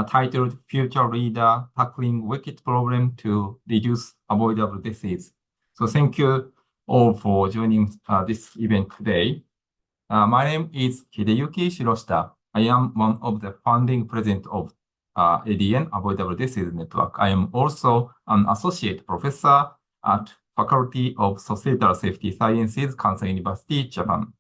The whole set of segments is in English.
titled Future Leader Tackling Wicked Problem to Reduce Avoidable Disease. So thank you all for joining this event today. My name is Hideyuki Shiroshita. I am one of the founding president of ADN, Avoidable Disease Network. I am also an associate professor at Faculty of Societal Safety Sciences, Kansai University, Japan.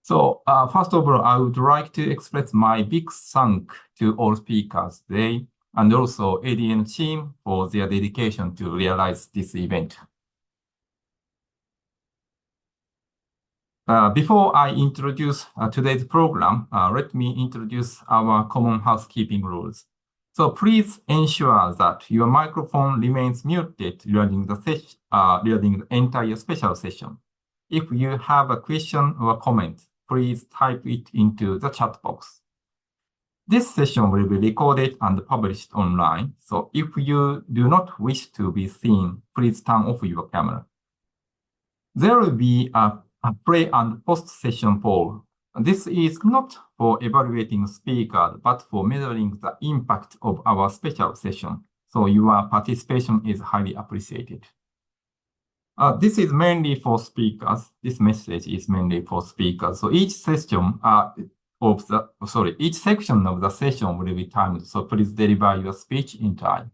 So first of all, I would like to express my big thanks to all speakers today and also ADN team for their dedication to realize this event. Before I introduce today's program, let me introduce our common housekeeping rules. So please ensure that your microphone remains muted during the entire special session. If you have a question or comment, please type it into the chat box. This session will be recorded and published online, so if you do not wish to be seen, please turn off your camera. There will be a pre- and post-session poll. This is not for evaluating speakers, but for measuring the impact of our special session. So your participation is highly appreciated. This is mainly for speakers. This message is mainly for speakers. So each section of the session will be timed. So please deliver your speech in time.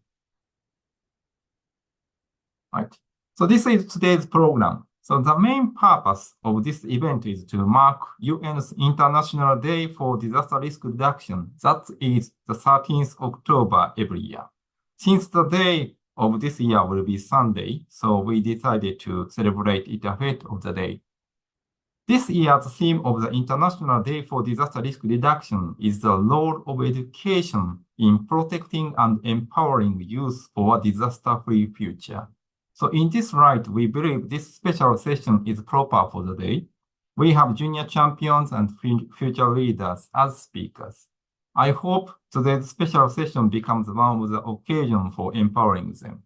Right. So this is today's program. So the main purpose of this event is to mark UN's International Day for Disaster Risk Reduction. That is the 13th October every year. Since the day of this year will be Sunday, so we decided to celebrate it ahead of the day. This year's theme of the International Day for Disaster Risk Reduction is the role of education in protecting and empowering youth for a disaster-free future. So in this light, we believe this special session is proper for the day. We have junior champions and future leaders as speakers. I hope today's special session becomes one of the occasions for empowering them.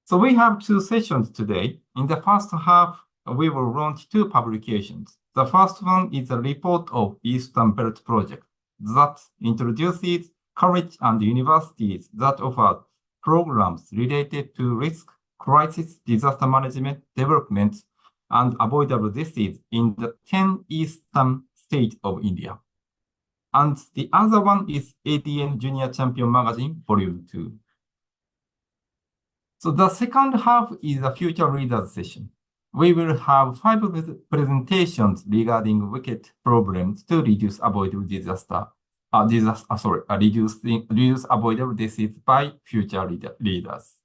So we have two sessions today. In the first half, we will launch two publications. The first one is a report of Eastern Belt Project that introduces college and universities that offer programs related to risk, crisis, disaster management, development, and avoidable disease in the 10 eastern states of India. And the other one is ADN Junior Champion Magazine, Volume 2. So the second half is a Future Leaders session. We will have 5 presentations regarding wicked problems to reduce avoidable reduce avoidable disease by future leaders.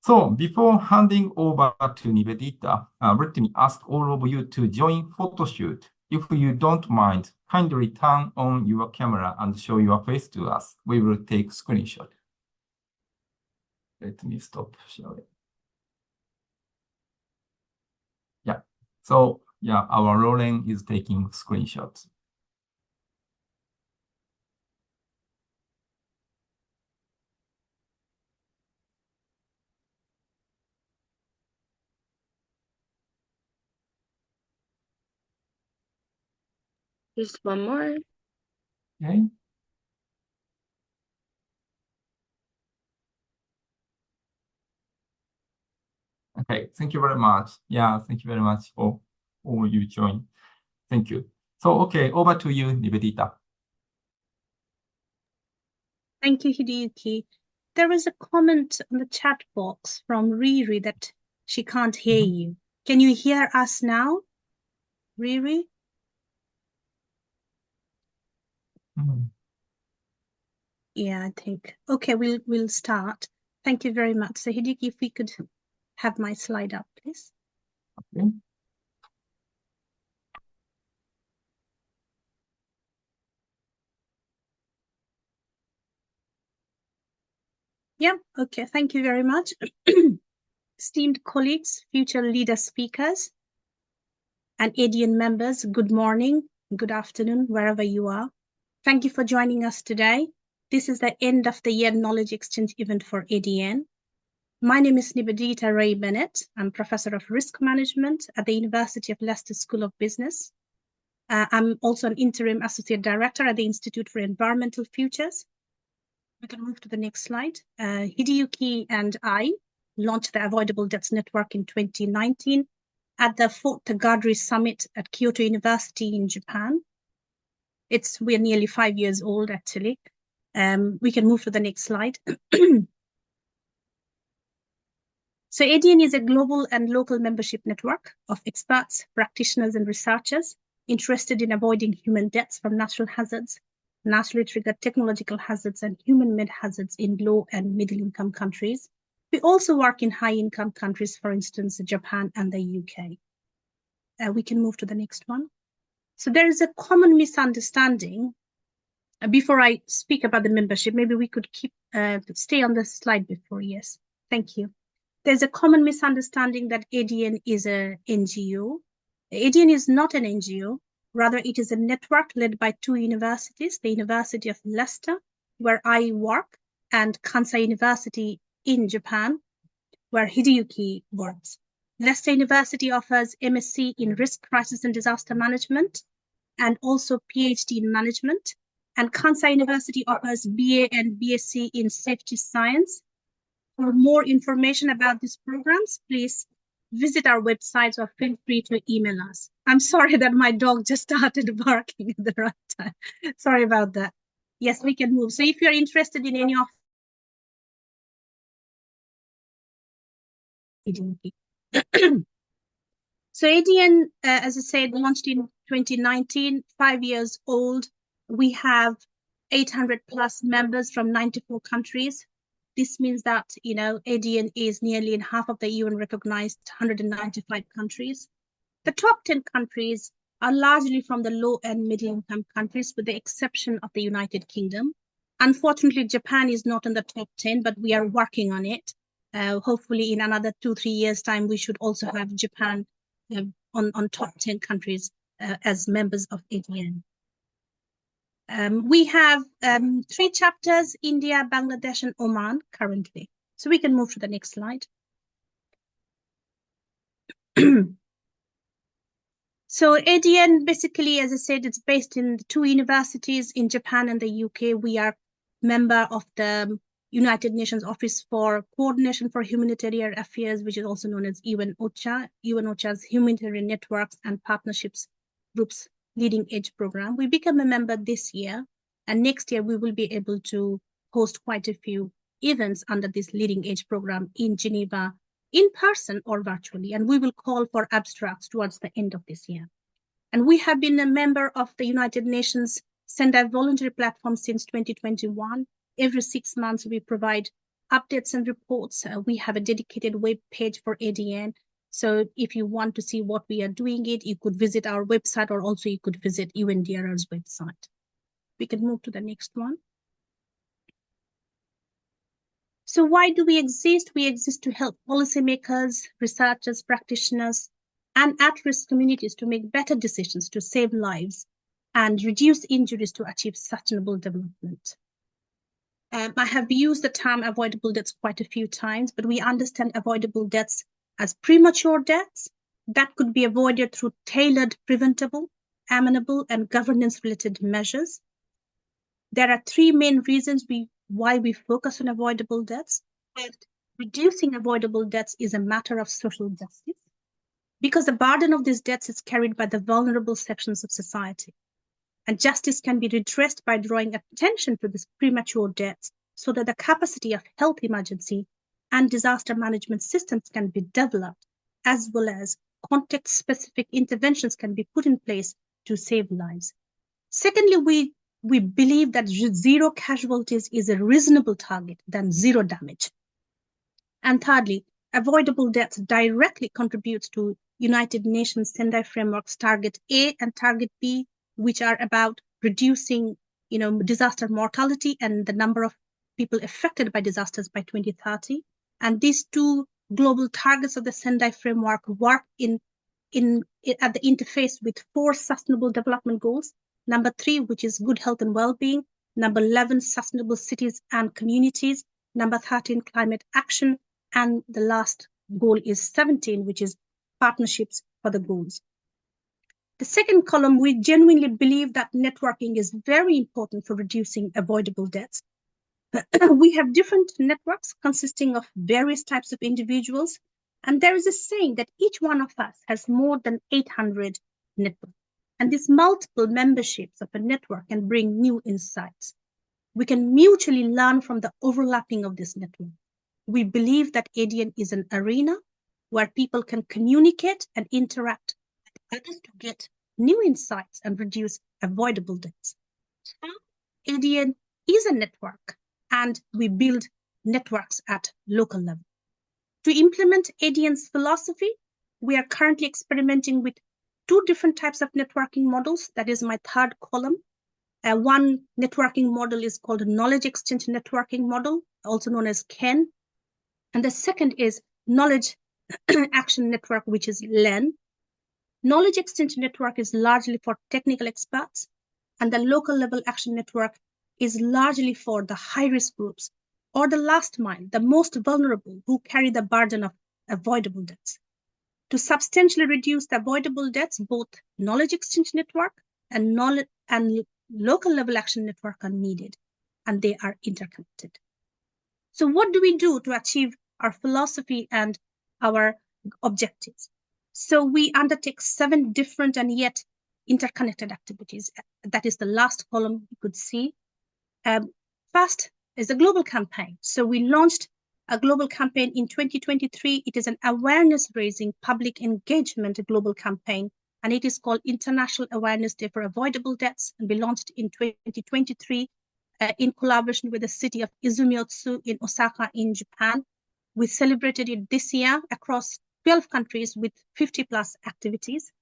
So before handing over to Nivedita, let me ask all of you to join photoshoot. If you don't mind, kindly turn on your camera and show your face to us. We will take screenshot. Let me stop sharing. Yeah. So yeah, our Lauren is taking screenshots. Just one more. Okay. Okay, thank you very much. Yeah, thank you very much for all you join. Thank you. So, okay, over to you, Nivedita. Thank you, Hideyuki. There is a comment on the chat box from Riri that she can't hear you. Can you hear us now, Riri? Yeah, I think. Okay, we'll start. Thank you very much. So Hideyuki, if we could have my slide up, please. Okay. Yeah, okay, thank you very much. Esteemed colleagues, future leader speakers, and ADN members, good morning, good afternoon, wherever you are. Thank you for joining us today. This is the end of the year knowledge exchange event for ADN. My name is Nivedita Ray Bennett. I'm Professor of Risk Management at the University of Leicester School of Business. I'm also an interim associate director at the Institute for Environmental Futures. We can move to the next slide. Hideyuki and I launched the Avoidable Deaths Network in 2019 at the 4th Gadri Summit at Kyoto University in Japan. We're nearly 5 years old, actually. We can move to the next slide. So ADN is a global and local membership network of experts, practitioners, and researchers interested in avoiding human deaths from natural hazards, naturally triggered technological hazards, and human-made hazards in low and middle-income countries. We also work in high-income countries, for instance, Japan and the UK. We can move to the next one. So there is a common misunderstanding. Before I speak about the membership, maybe we could stay on the slide before. Yes, thank you. There's a common misunderstanding that ADN is an NGO. ADN is not an NGO. Rather, it is a network led by 2 universities, the University of Leicester, where I work, and Kansai University in Japan, where Hideyuki works. Leicester University offers MSc in Risk, Crisis, and Disaster Management, and also PhD in Management. And Kansai University offers BA and BSc in Safety Science. For more information about these programs, please visit our websites or feel free to email us. I'm sorry that my dog just started barking at the right time. Sorry about that. Yes, we can move. So if you're interested in any of So ADN, as I said, launched in 2019, 5 years old. We have 800 plus members from 94 countries. This means that, ADN is nearly in half of the UN recognized 195 countries. The top 10 countries are largely from the low and middle income countries, with the exception of the United Kingdom. Unfortunately, Japan is not in the top 10, but we are working on it. Hopefully in another 2-3 years time, we should also have Japan on top 10 countries as members of ADN. We have 3 chapters, India, Bangladesh, and Oman currently. So we can move to the next slide. So ADN, basically, as I said, it's based in 2 universities in Japan and the UK. We are member of the United Nations Office for Coordination for Humanitarian Affairs, which is also known as UN OCHA, UN OCHA's Humanitarian Networks and Partnerships Group's Leading Edge program. We become a member this year, and next year we will be able to host quite a few events under this Leading Edge program in Geneva, in person or virtually, and we will call for abstracts towards the end of this year. And we have been a member of the United Nations Sendai Voluntary Platform since 2021. Every 6 months, we provide updates and reports. We have a dedicated web page for ADN. So if you want to see what we are doing you could visit our website, or also you could visit UNDRR's website. We can move to the next one. So why do we exist? We exist to help policymakers, researchers, practitioners, and at-risk communities to make better decisions to save lives and reduce injuries to achieve sustainable development. I have used the term avoidable deaths quite a few times, but we understand avoidable deaths as premature deaths that could be avoided through tailored preventable, amenable, and governance-related measures. There are 3 main reasons why we focus on avoidable deaths. First, reducing avoidable deaths is a matter of social justice, because the burden of these deaths is carried by the vulnerable sections of society. And justice can be redressed by drawing attention to these premature deaths so that the capacity of health emergency and disaster management systems can be developed, as well as context-specific interventions can be put in place to save lives. Secondly, we believe that 0 casualties is a reasonable target than 0 damage. And thirdly, avoidable deaths directly contributes to United Nations Sendai Framework's Target A and Target B, which are about reducing, disaster mortality and the number of people affected by disasters by 2030. And these 2 global targets of the Sendai Framework work at the interface with 4 Sustainable Development Goals. Number 3, which is good health and well-being. Number 11, sustainable cities and communities. Number 13, climate action. And the last goal is 17, which is partnerships for the goals. The second column, we genuinely believe that networking is very important for reducing avoidable deaths. We have different networks consisting of various types of individuals, and there is a saying that each one of us has more than 800 networks. And these multiple memberships of a network can bring new insights. We can mutually learn from the overlapping of this network. We believe that ADN is an arena where people can communicate and interact with others to get new insights and reduce avoidable deaths. So ADN is a network, and we build networks at local level. To implement ADN's philosophy, we are currently experimenting with 2 different types of networking models. That is my third column. One networking model is called a Knowledge Exchange Networking Model, also known as KEN. And the second is Knowledge Action Network, which is LEN. Knowledge Exchange Network is largely for technical experts, and the local level action network is largely for the high-risk groups or the last mile, the most vulnerable, who carry the burden of avoidable deaths. To substantially reduce the avoidable deaths, both Knowledge Exchange Network and local level action network are needed, and they are interconnected. So what do we do to achieve our philosophy and our objectives? So we undertake 7 different and yet interconnected activities. That is the last column you could see. First is a global campaign. So we launched a global campaign in 2023. It is an awareness-raising public engagement global campaign, and it is called International Awareness Day for Avoidable Deaths, and we launched in 2023 in collaboration with the city of Izumiotsu in Osaka in Japan. We celebrated it this year across 12 countries with 50+ activities.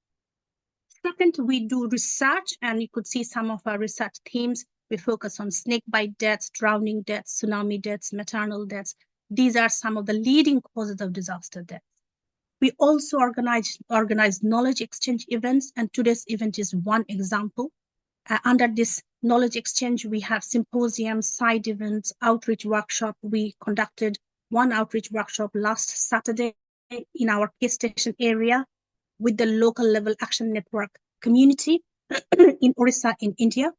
Second, we do research, and you could see some of our research themes. We focus on snake bite deaths, drowning deaths, tsunami deaths, maternal deaths. These are some of the leading causes of disaster deaths. We also organize knowledge exchange events, and today's event is one example. Under this knowledge exchange, we have symposiums, side events, outreach workshop. We conducted one outreach workshop last Saturday in our case station area with the local level action network community in Orissa in India.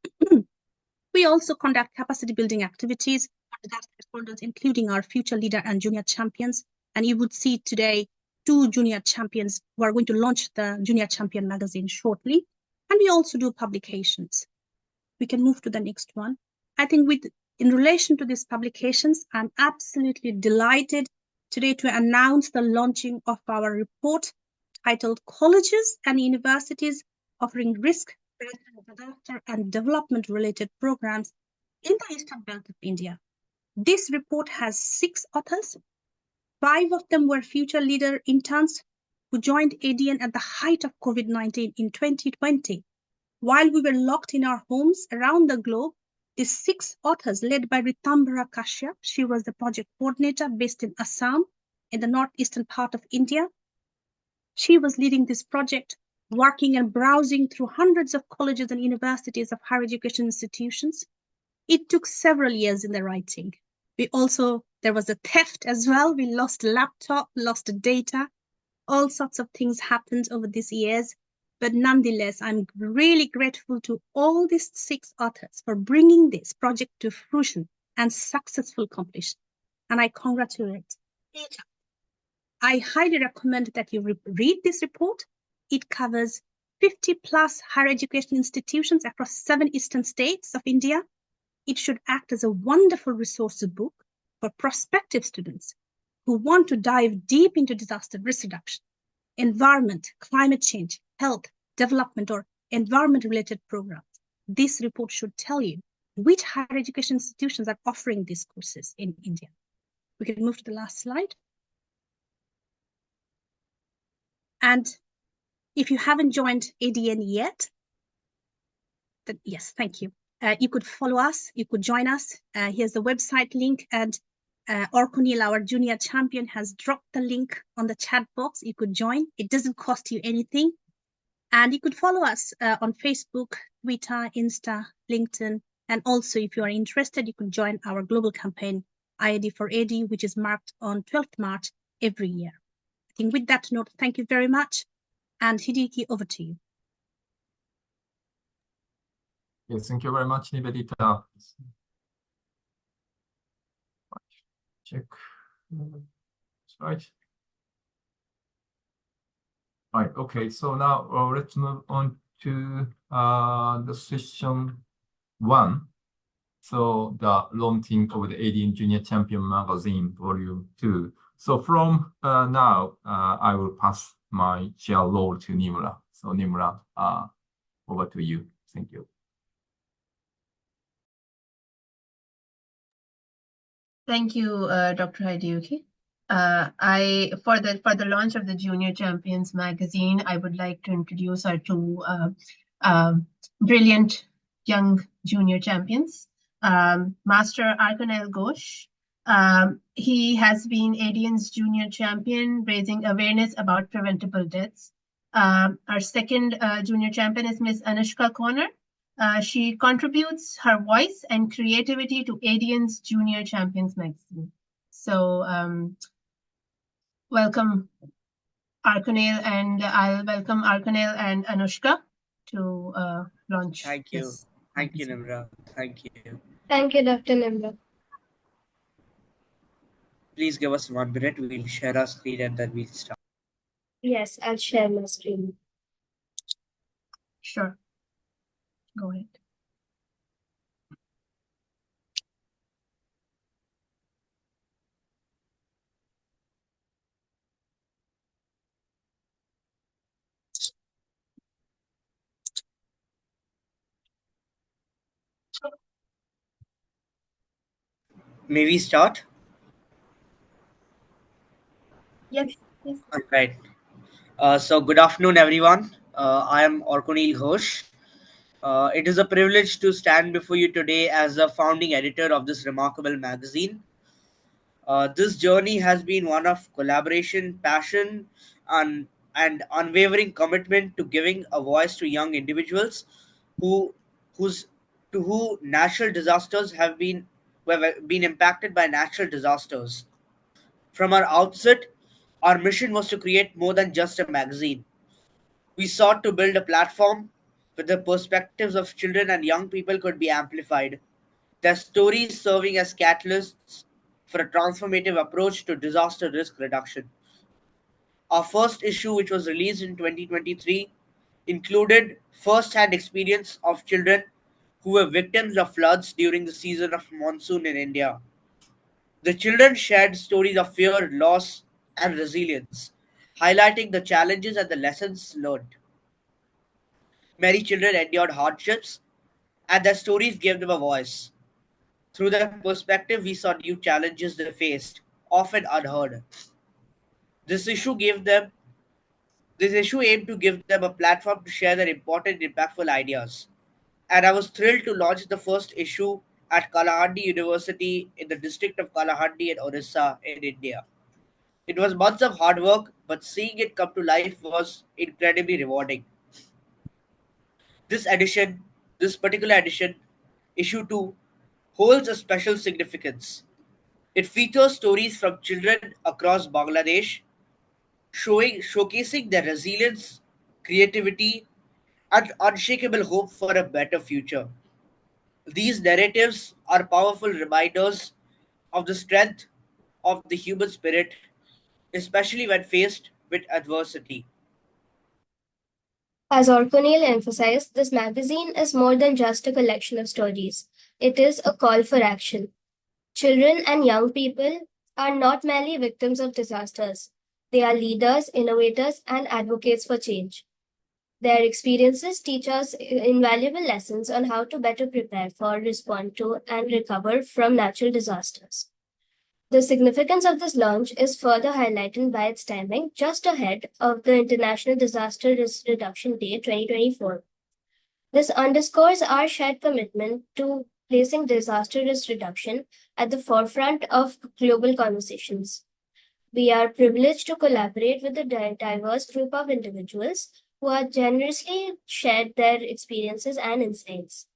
We also conduct capacity building activities for disaster responders, including our future leader and junior champions. And you would see today 2 junior champions who are going to launch the Junior Champion magazine shortly. And we also do publications. We can move to the next one. I think in relation to these publications, I'm absolutely delighted today to announce the launching of our report titled Colleges and Universities Offering Risk, Disaster and Development Related Programs in the Eastern Belt of India. This report has 6 authors. 5 of them were future leader interns who joined ADN at the height of COVID-19 in 2020. While we were locked in our homes around the globe, these 6 authors led by Ritambara Kashyap, she was the project coordinator based in Assam in the northeastern part of India. She was leading this project, working and browsing through hundreds of colleges and universities of higher education institutions. It took several years in the writing. There was a theft as well. We lost laptop, lost data. All sorts of things happened over these years. But nonetheless, I'm really grateful to all these 6 authors for bringing this project to fruition and successful completion. And I congratulate each. I highly recommend that you read this report. It covers 50+ higher education institutions across 7 eastern states of India. It should act as a wonderful resource book for prospective students who want to dive deep into disaster risk reduction, environment, climate change, health, development, or environment-related programs. This report should tell you which higher education institutions are offering these courses in India. We can move to the last slide. And if you haven't joined ADN yet, then yes, thank you. You could follow us, you could join us. Here's the website link, and Orkunil, our junior champion, has dropped the link on the chat box. You could join. It doesn't cost you anything. And you could follow us on Facebook, Twitter, Insta, LinkedIn. And also, if you are interested, you could join our global campaign, IAD for AD, which is marked on 12th March every year. I think with that note, thank you very much. And Hideki, over to you. Okay, thank you very much, Nivedita. Check. Right. Right. Okay. So now let's move on to the session 1. So the launching of the ADN Junior Champion Magazine, Volume 2. So from now, I will pass my chair role to Nimura. So Nimura, over to you. Thank you. Thank you, Dr. Hideyuki. For the launch of the Junior Champions magazine, I would like to introduce our two brilliant young junior champions. Master Arkanel Ghosh. He has been ADN's junior champion, raising awareness about preventable deaths. Our second junior champion is Miss Anushka Corner. She contributes her voice and creativity to ADN's Junior Champions magazine. So welcome Arkanel, and I'll welcome Arkanel and Anushka to launch. Thank you. This Thank you, magazine. Nimra. Thank you. Thank you, Dr. Nimra. Please give us 1 minute. We'll share our screen and then we'll start. Yes, I'll share my screen. Sure. Go ahead. May we start? Yes. Yes. All right. So good afternoon, everyone. I am Orkunil Ghosh. It is a privilege to stand before you today as the founding editor of this remarkable magazine. This journey has been one of collaboration, passion, and unwavering commitment to giving a voice to young individuals who whose to who natural disasters who have been impacted by natural disasters. From our outset, our mission was to create more than just a magazine. We sought to build a platform where the perspectives of children and young people could be amplified, their stories serving as catalysts for a transformative approach to disaster risk reduction. Our first issue, which was released in 2023, included first hand experience of children who were victims of floods during the season of monsoon in India. The children shared stories of fear, loss, and resilience, highlighting the challenges and the lessons learned. Many children endured hardships, and their stories gave them a voice. Through their perspective, we saw new challenges they faced, often unheard. This issue gave them this issue aimed to give them a platform to share their important, impactful ideas. And I was thrilled to launch the first issue at Kalahandi University in the district of Kalahandi in Orissa in India. It was months of hard work, but seeing it come to life was incredibly rewarding. This edition, this particular edition, issue 2, holds a special significance. It features stories from children across Bangladesh, showcasing their resilience, creativity, and unshakable hope for a better future. These narratives are powerful reminders of the strength of the human spirit, especially when faced with adversity. As Orkonil emphasized, this magazine is more than just a collection of stories. It is a call for action. Children and young people are not merely victims of disasters. They are leaders, innovators, and advocates for change. Their experiences teach us invaluable lessons on how to better prepare for, respond to, and recover from natural disasters. The significance of this launch is further highlighted by its timing just ahead of the International Disaster Risk Reduction Day 2024. This underscores our shared commitment to placing disaster risk reduction at the forefront of global conversations. We are privileged to collaborate with a diverse group of individuals who have generously shared their experiences and insights.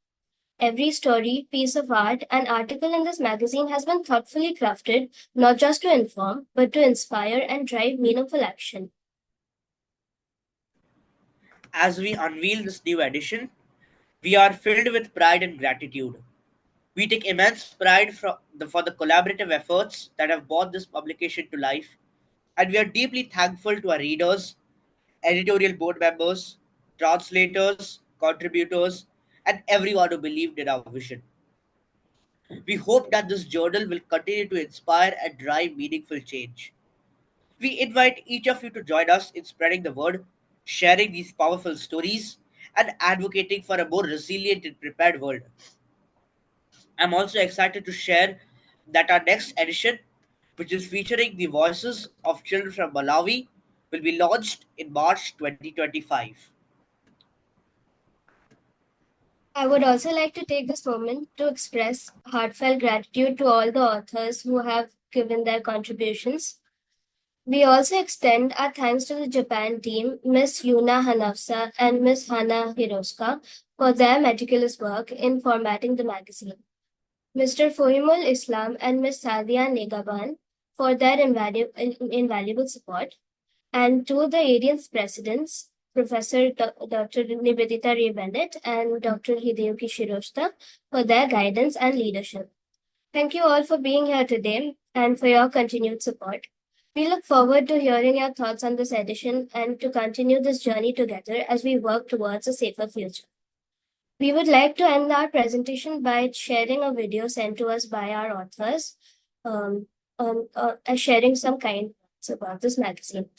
Every story, piece of art, and article in this magazine has been thoughtfully crafted not just to inform, but to inspire and drive meaningful action. As we unveil this new edition, We are filled with pride and gratitude. We take immense pride for the collaborative efforts that have brought this publication to life, and we are deeply thankful to our readers, editorial board members, translators, contributors, and everyone who believed in our vision. We hope that this journal will continue to inspire and drive meaningful change. We invite each of you to join us in spreading the word, sharing these powerful stories, and advocating for a more resilient and prepared world. I'm also excited to share that our next edition, which is featuring the voices of children from Malawi, will be launched in March 2025. I would also like to take this moment to express heartfelt gratitude to all the authors who have given their contributions. We also extend our thanks to the Japan team, Ms. Yuna Hanafsa and Ms. Hana Hiroshika, for their meticulous work in formatting the magazine. Mr. Fuhimul Islam and Ms. Sadia Negaban for their invaluable support, and to the ADN's presidents, Professor Dr. Nivedita Ray Bennett and Dr. Hideyuki Shiroshita, for their guidance and leadership. Thank you all for being here today and for your continued support. We look forward to hearing your thoughts on this edition and to continue this journey together as we work towards a safer future. We would like to end our presentation by sharing a video sent to us by our authors, sharing some kind words about this magazine.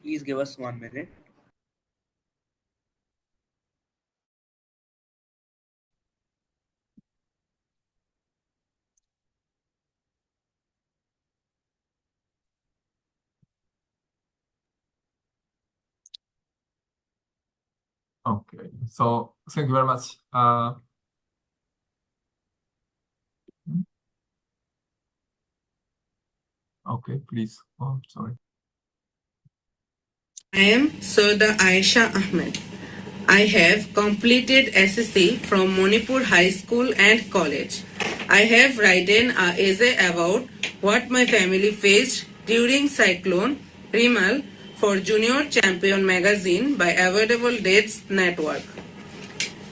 Please give us 1 minute. Okay, so thank you very much. Okay, please. Oh, sorry. I am Soda Aisha Ahmed. I have completed SSC from Manipur High School and College. I have written an essay about what my family faced during Cyclone Rimal for Junior Champion magazine by Avoidable Dates Network.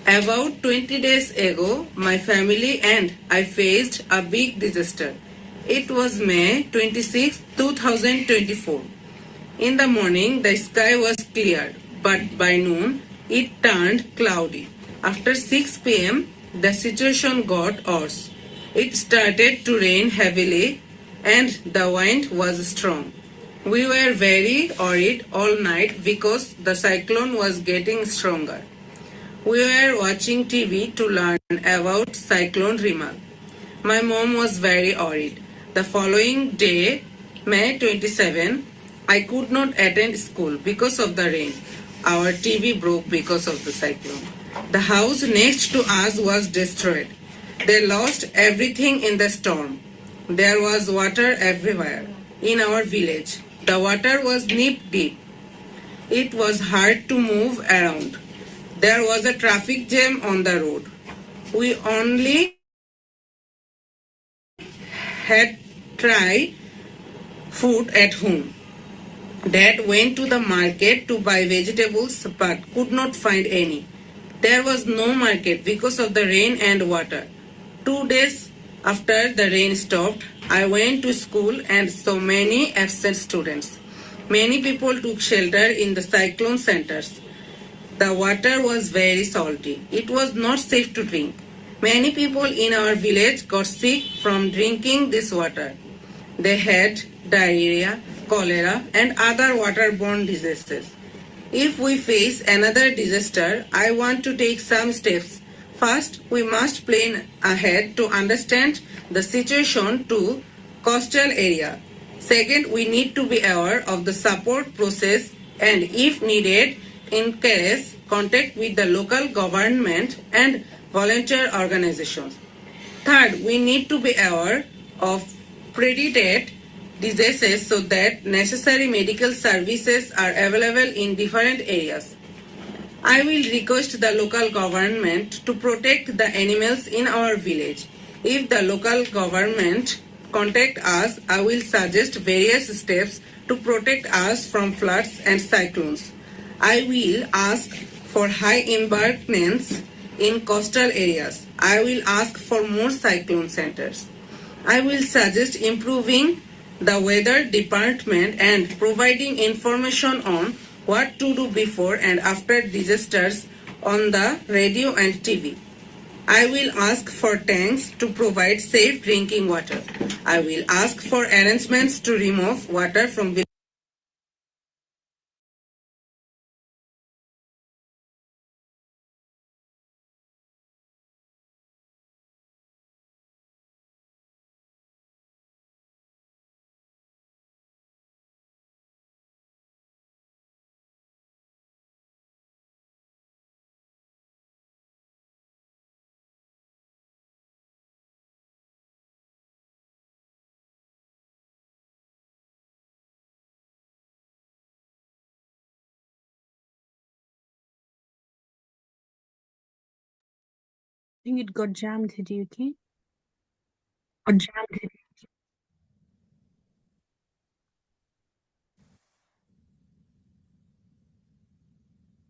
About 20 days ago, my family and I faced a big disaster. It was May 26, 2024. In the morning, the sky was clear, but by noon, it turned cloudy. After 6 p.m., the situation got worse. It started to rain heavily and the wind was strong. We were very worried all night because the cyclone was getting stronger. We were watching TV to learn about Cyclone Rimal. My mom was very worried. The following day, May 27, I could not attend school because of the rain. Our TV broke because of the cyclone. The house next to us was destroyed. They lost everything in the storm. There was water everywhere. In our village, the water was knee deep. It was hard to move around. There was a traffic jam on the road. We only had tried food at home. Dad went to the market to buy vegetables but could not find any. There was no market because of the rain and water. 2 days after the rain stopped, I went to school and saw many absent students. Many people took shelter in the cyclone centers. The water was very salty. It was not safe to drink. Many people in our village got sick from drinking this water. They had diarrhea, cholera, and other waterborne diseases. If we face another disaster, I want to take some steps. First, we must plan ahead to understand the situation to coastal area. Second, we need to be aware of the support process and, if needed, encourage contact with the local government and volunteer organizations. Third, we need to be aware of predicted diseases so that necessary medical services are available in different areas. I will request the local government to protect the animals in our village. If the local government contact us, I will suggest various steps to protect us from floods and cyclones. I will ask for high embankments in coastal areas. I will ask for more cyclone centers. I will suggest improving the weather department and providing information on what to do before and after disasters on the radio and TV. I will ask for tanks to provide safe drinking water. I will ask for arrangements to remove water from I think it got jammed, Hideyuki. Got jammed.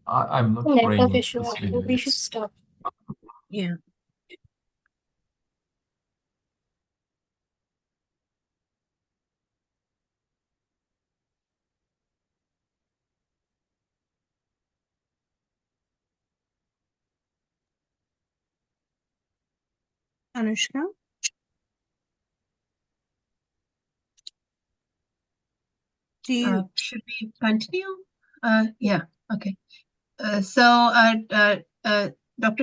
I'm not Network playing issue. this I video think we yet. should stop. Yeah. Anushka? Do you? Should we continue? Yeah, okay. Dr.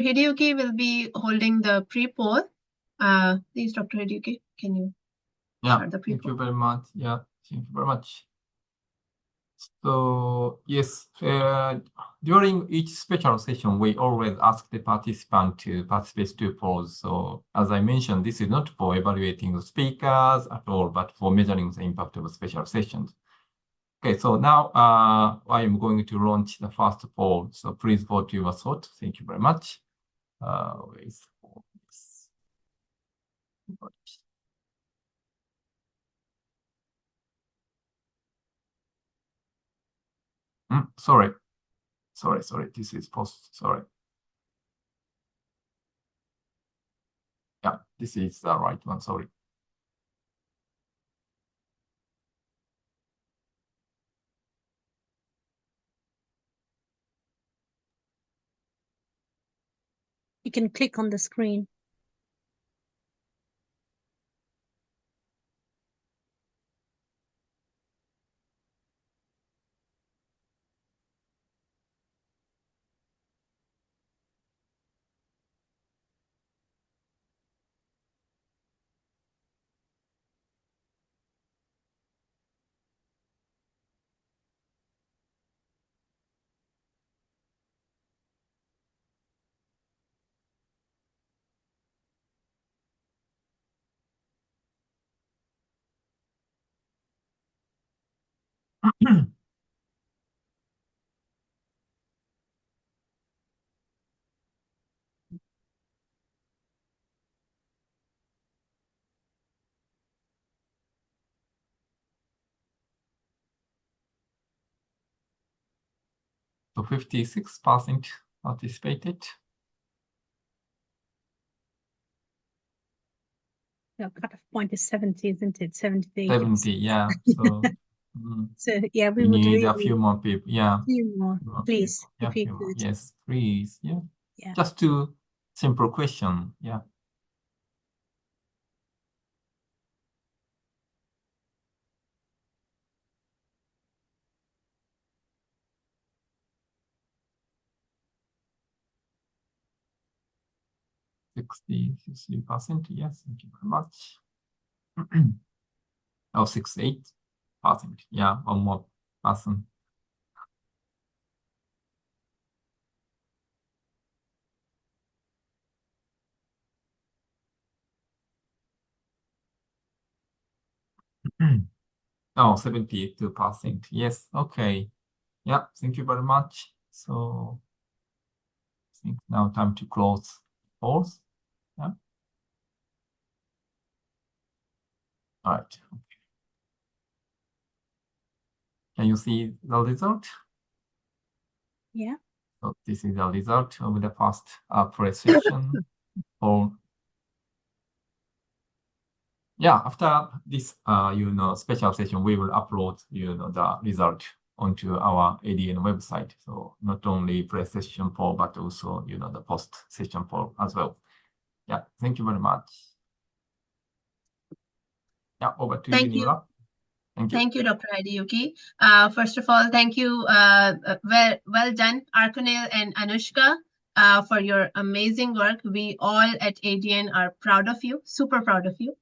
Hideyuki will be holding the pre-poll. Please, Dr. Hideyuki, can you start the Thank you pre-poll? very much. Thank you very much. So yes, during each special session, we always ask the participant to participate to polls. So as I mentioned, this is not for evaluating the speakers at all, but for measuring the impact of special sessions. Okay, so now I am going to launch the first poll. So please vote your thought. Thank you very much. Where is this? Sorry. This is post. Sorry. Yeah, this is the right one. Sorry. You can click on the screen. So 56% participated. The cutoff point is 70, isn't it? 70 70, yeah. So, So yeah, we we would need really a few more people. Yeah. few more, Few more please, people. Yeah, if you few more. could. Yes, please. Yeah. Yeah. Just two simple question. Yeah. %. Yes, thank you very much. Oh, 68%. Yeah, one more person. Oh, 72%. Yes, okay. Yeah, thank you very much. So I think now time to close polls. Yeah. All right. Okay. Can you see the result? Yeah. So this is the result of the first press session. After this, special session, we will upload, the result onto our ADN website. So not only press session poll, but also, the post session poll as well. Yeah, thank you very much. Yeah, over to you, Thank you. Nimura. Thank you. Thank you, Dr. Hideyuki. First of all, thank you. Well done, Arkunil and Anushka, for your amazing work. We all at ADN are proud of you, super proud of you.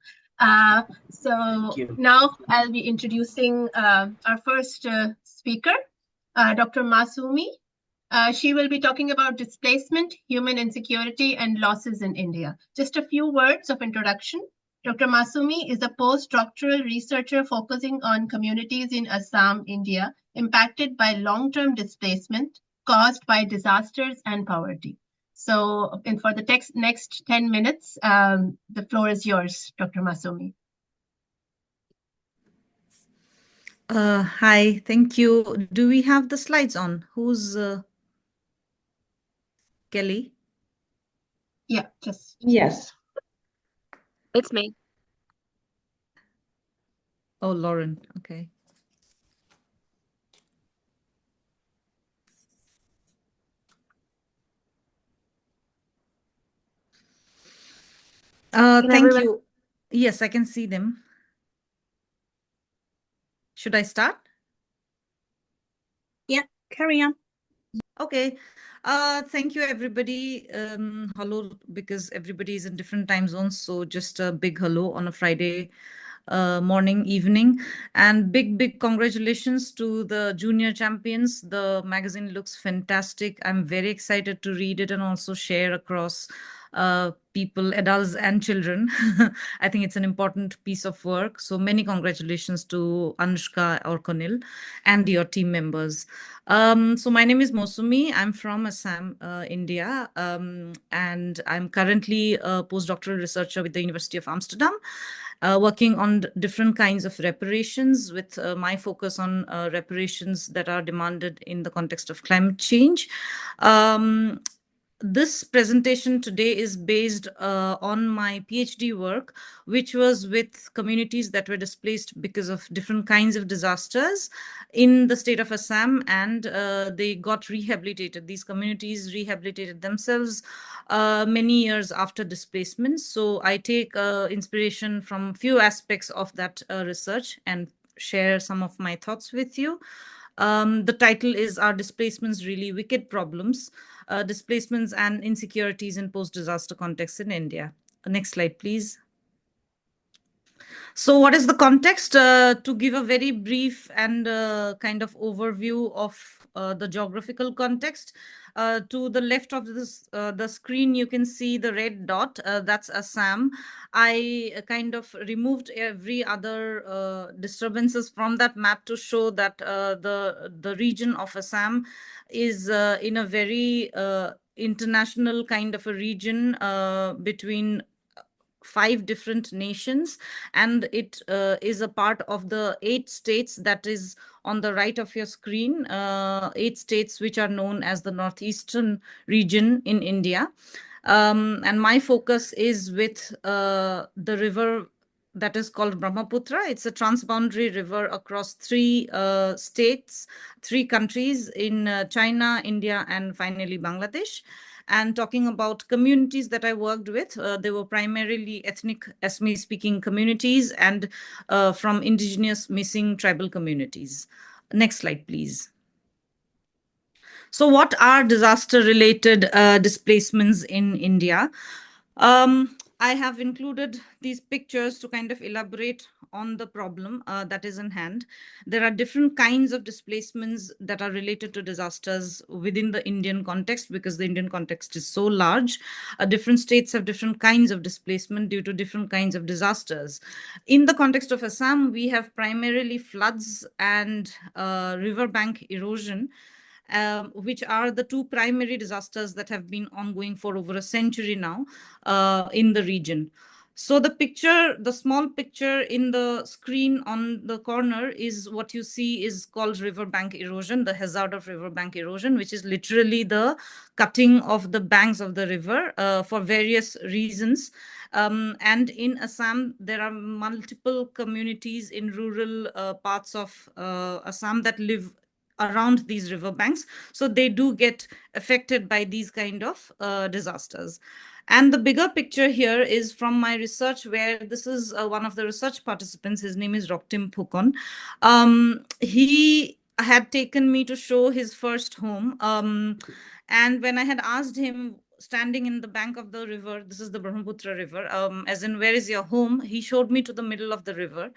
So Thank you. now I'll be introducing our first speaker, Dr. Masumi. She will be talking about displacement, human insecurity, and losses in India. Just a few words of introduction. Dr. Masumi is a postdoctoral researcher focusing on communities in Assam, India, impacted by long-term displacement caused by disasters and poverty. So, and for the next 10 minutes, the floor is yours, Dr. Masumi. Hi, thank you. Do we have the slides on? Who's Kelly? Yeah, just. Yes. It's me. Oh, Lauren. Okay. Thank everyone- you. Yes, I can see them. Should I start? Yeah, carry on. Okay. Thank you, everybody. Hello, because everybody is in different time zones. So just a big hello on a Friday morning, evening. And big congratulations to the junior champions. The magazine looks fantastic. I'm very excited to read it and also share across people, adults and children. I think it's an important piece of work. So many congratulations to Anushka or Konil and your team members. So my name is Mosumi. I'm from Assam, India, and I'm currently a postdoctoral researcher with the University of Amsterdam, working on different kinds of reparations with my focus on reparations that are demanded in the context of climate change. This presentation today is based on my PhD work, which was with communities that were displaced because of different kinds of disasters in the state of Assam, and they got rehabilitated. These communities rehabilitated themselves many years after displacement. So I take inspiration from few aspects of that research and share some of my thoughts with you. The title is Are Displacements Really Wicked Problems? Displacements and Insecurities in Post-Disaster Contexts in India. Next slide, please. So what is the context? To give a very brief and kind of overview of the geographical context. To the left of this the screen, you can see the red dot. That's Assam. I kind of removed every other disturbances from that map to show that the region of Assam is in a very international kind of a region between 5 different nations, and it is a part of the 8 states that is on the right of your screen, 8 states which are known as the northeastern region in India. And my focus is with the river that is called Brahmaputra. It's a transboundary river across 3 states, 3 countries in China, India, and finally Bangladesh. And talking about communities that I worked with, they were primarily ethnic Assamese speaking communities and from indigenous missing tribal communities. Next slide, please. So what are disaster related displacements in India? I have included these pictures to kind of elaborate on the problem that is in hand. There are different kinds of displacements that are related to disasters within the Indian context, because the Indian context is so large. Different states have different kinds of displacement due to different kinds of disasters. In the context of Assam, we have primarily floods and riverbank erosion, which are the 2 primary disasters that have been ongoing for over a century now in the region. So the small picture in the screen on the corner is what you see is called riverbank erosion, the hazard of riverbank erosion, which is literally the cutting of the banks of the river for various reasons. And in Assam, there are multiple communities in rural parts of Assam that live around these riverbanks. So they do get affected by these kind of disasters. And the bigger picture here is from my research, where this is one of the research participants. His name is Roktim Phukon. He had taken me to show his first home. And when I had asked him, standing in the bank of the river, this is the Brahmaputra River, as in, where is your home? He showed me to the middle of the river.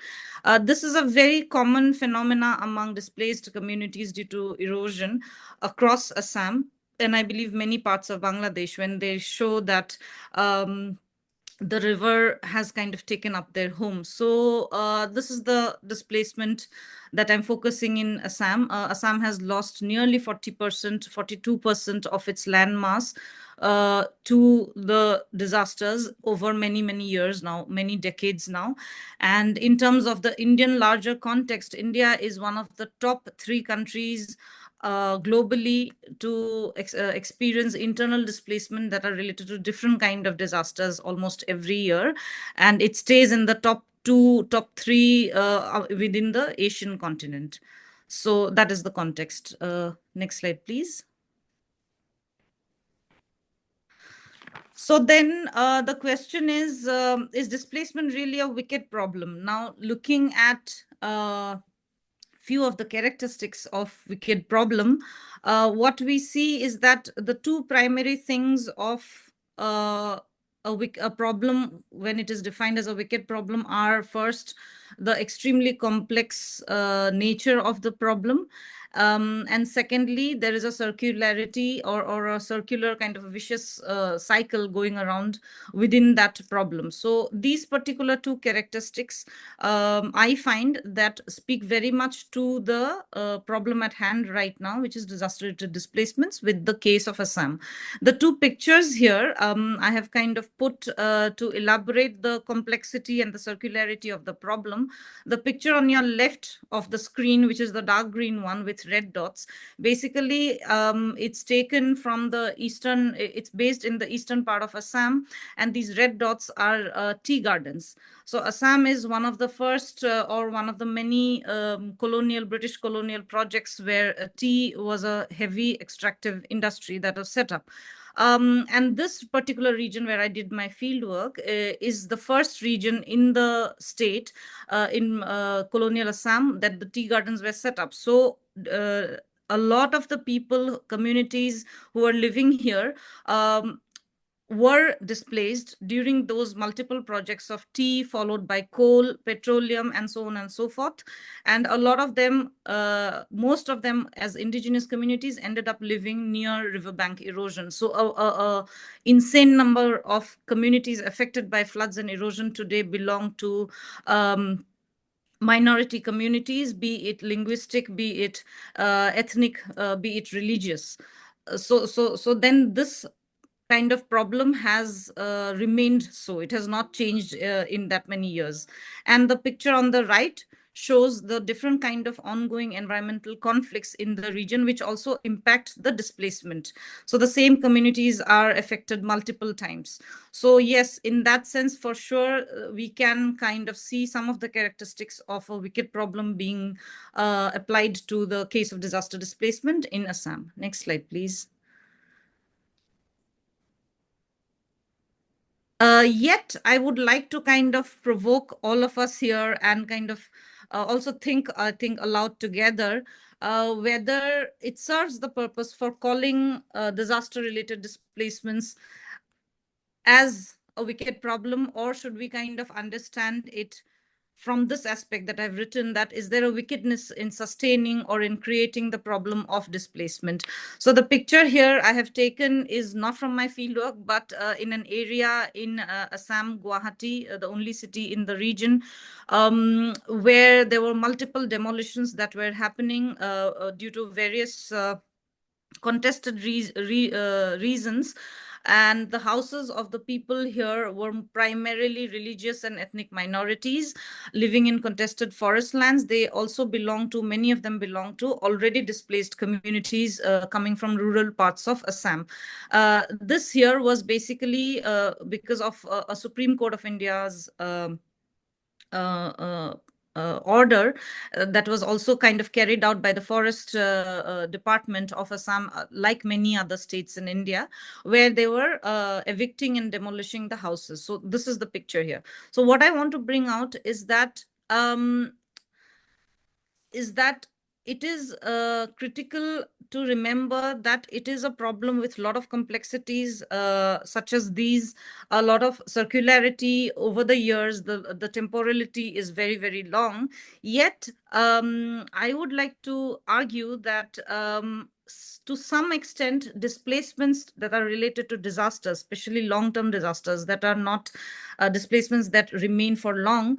This is a very common phenomena among displaced communities due to erosion across Assam, and I believe many parts of Bangladesh, when they show that the river has kind of taken up their home. So this is the displacement that I'm focusing in Assam. Assam has lost nearly 40%, 42% of its land mass to the disasters over many, many years now, many decades now. And in terms of the Indian larger context, India is one of the top 3 countries globally to experience internal displacement that are related to different kind of disasters almost every year, and it stays in the top 3 within the Asian continent. So that is the context. Next slide, please. So then the question is displacement really a wicked problem? Now, looking at few of the characteristics of wicked problem, what we see is that the 2 primary things of a problem when it is defined as a wicked problem are, first, the extremely complex nature of the problem, and secondly, there is a circularity or a circular kind of a vicious cycle going around within that problem. So these particular 2 characteristics I find that speak very much to the problem at hand right now, which is disaster-related displacements with the case of Assam. The 2 pictures here I have kind of put to elaborate the complexity and the circularity of the problem. The picture on your left of the screen, which is the dark green one with red dots, basically it's taken from the eastern, it's based in the eastern part of Assam, and these red dots are tea gardens. So Assam is one of the first or one of the many British colonial projects where tea was a heavy extractive industry that was set up. And this particular region where I did my field work is the first region in the state in colonial Assam that the tea gardens were set up. So a lot of the people, communities who are living here were displaced during those multiple projects of tea, followed by coal, petroleum, and so on and so forth. And a lot of them, most of them as indigenous communities, ended up living near riverbank erosion. So a insane number of communities affected by floods and erosion today belong to minority communities, be it linguistic, be it ethnic, be it religious. So then this kind of problem has remained so. It has not changed in that many years. And the picture on the right shows the different kind of ongoing environmental conflicts in the region, which also impact the displacement. So the same communities are affected multiple times. So yes, in that sense, for sure, we can kind of see some of the characteristics of a wicked problem being applied to the case of disaster displacement in Assam. Next slide, please. Yet, I would like to kind of provoke all of us here and kind of also think aloud together whether it serves the purpose for calling disaster-related displacements as a wicked problem, or should we kind of understand it from this aspect that I've written, that is there a wickedness in sustaining or in creating the problem of displacement? So the picture here I have taken is not from my fieldwork, but in an area in Assam, Guwahati, the only city in the region, where there were multiple demolitions that were happening due to various contested reasons. And the houses of the people here were primarily religious and ethnic minorities living in contested forest lands. They also many of them belong to already displaced communities coming from rural parts of Assam. This here was basically because of a Supreme Court of India's uh, uh, order that was also kind of carried out by the Forest Department of Assam, like many other states in India, where they were evicting and demolishing the houses. So this is the picture here. So what I want to bring out is that it is critical to remember that it is a problem with a lot of complexities such as these, a lot of circularity over the years. The temporality is very, very long. Yet, I would like to argue that to some extent, displacements that are related to disasters, especially long-term disasters that are not displacements that remain for long,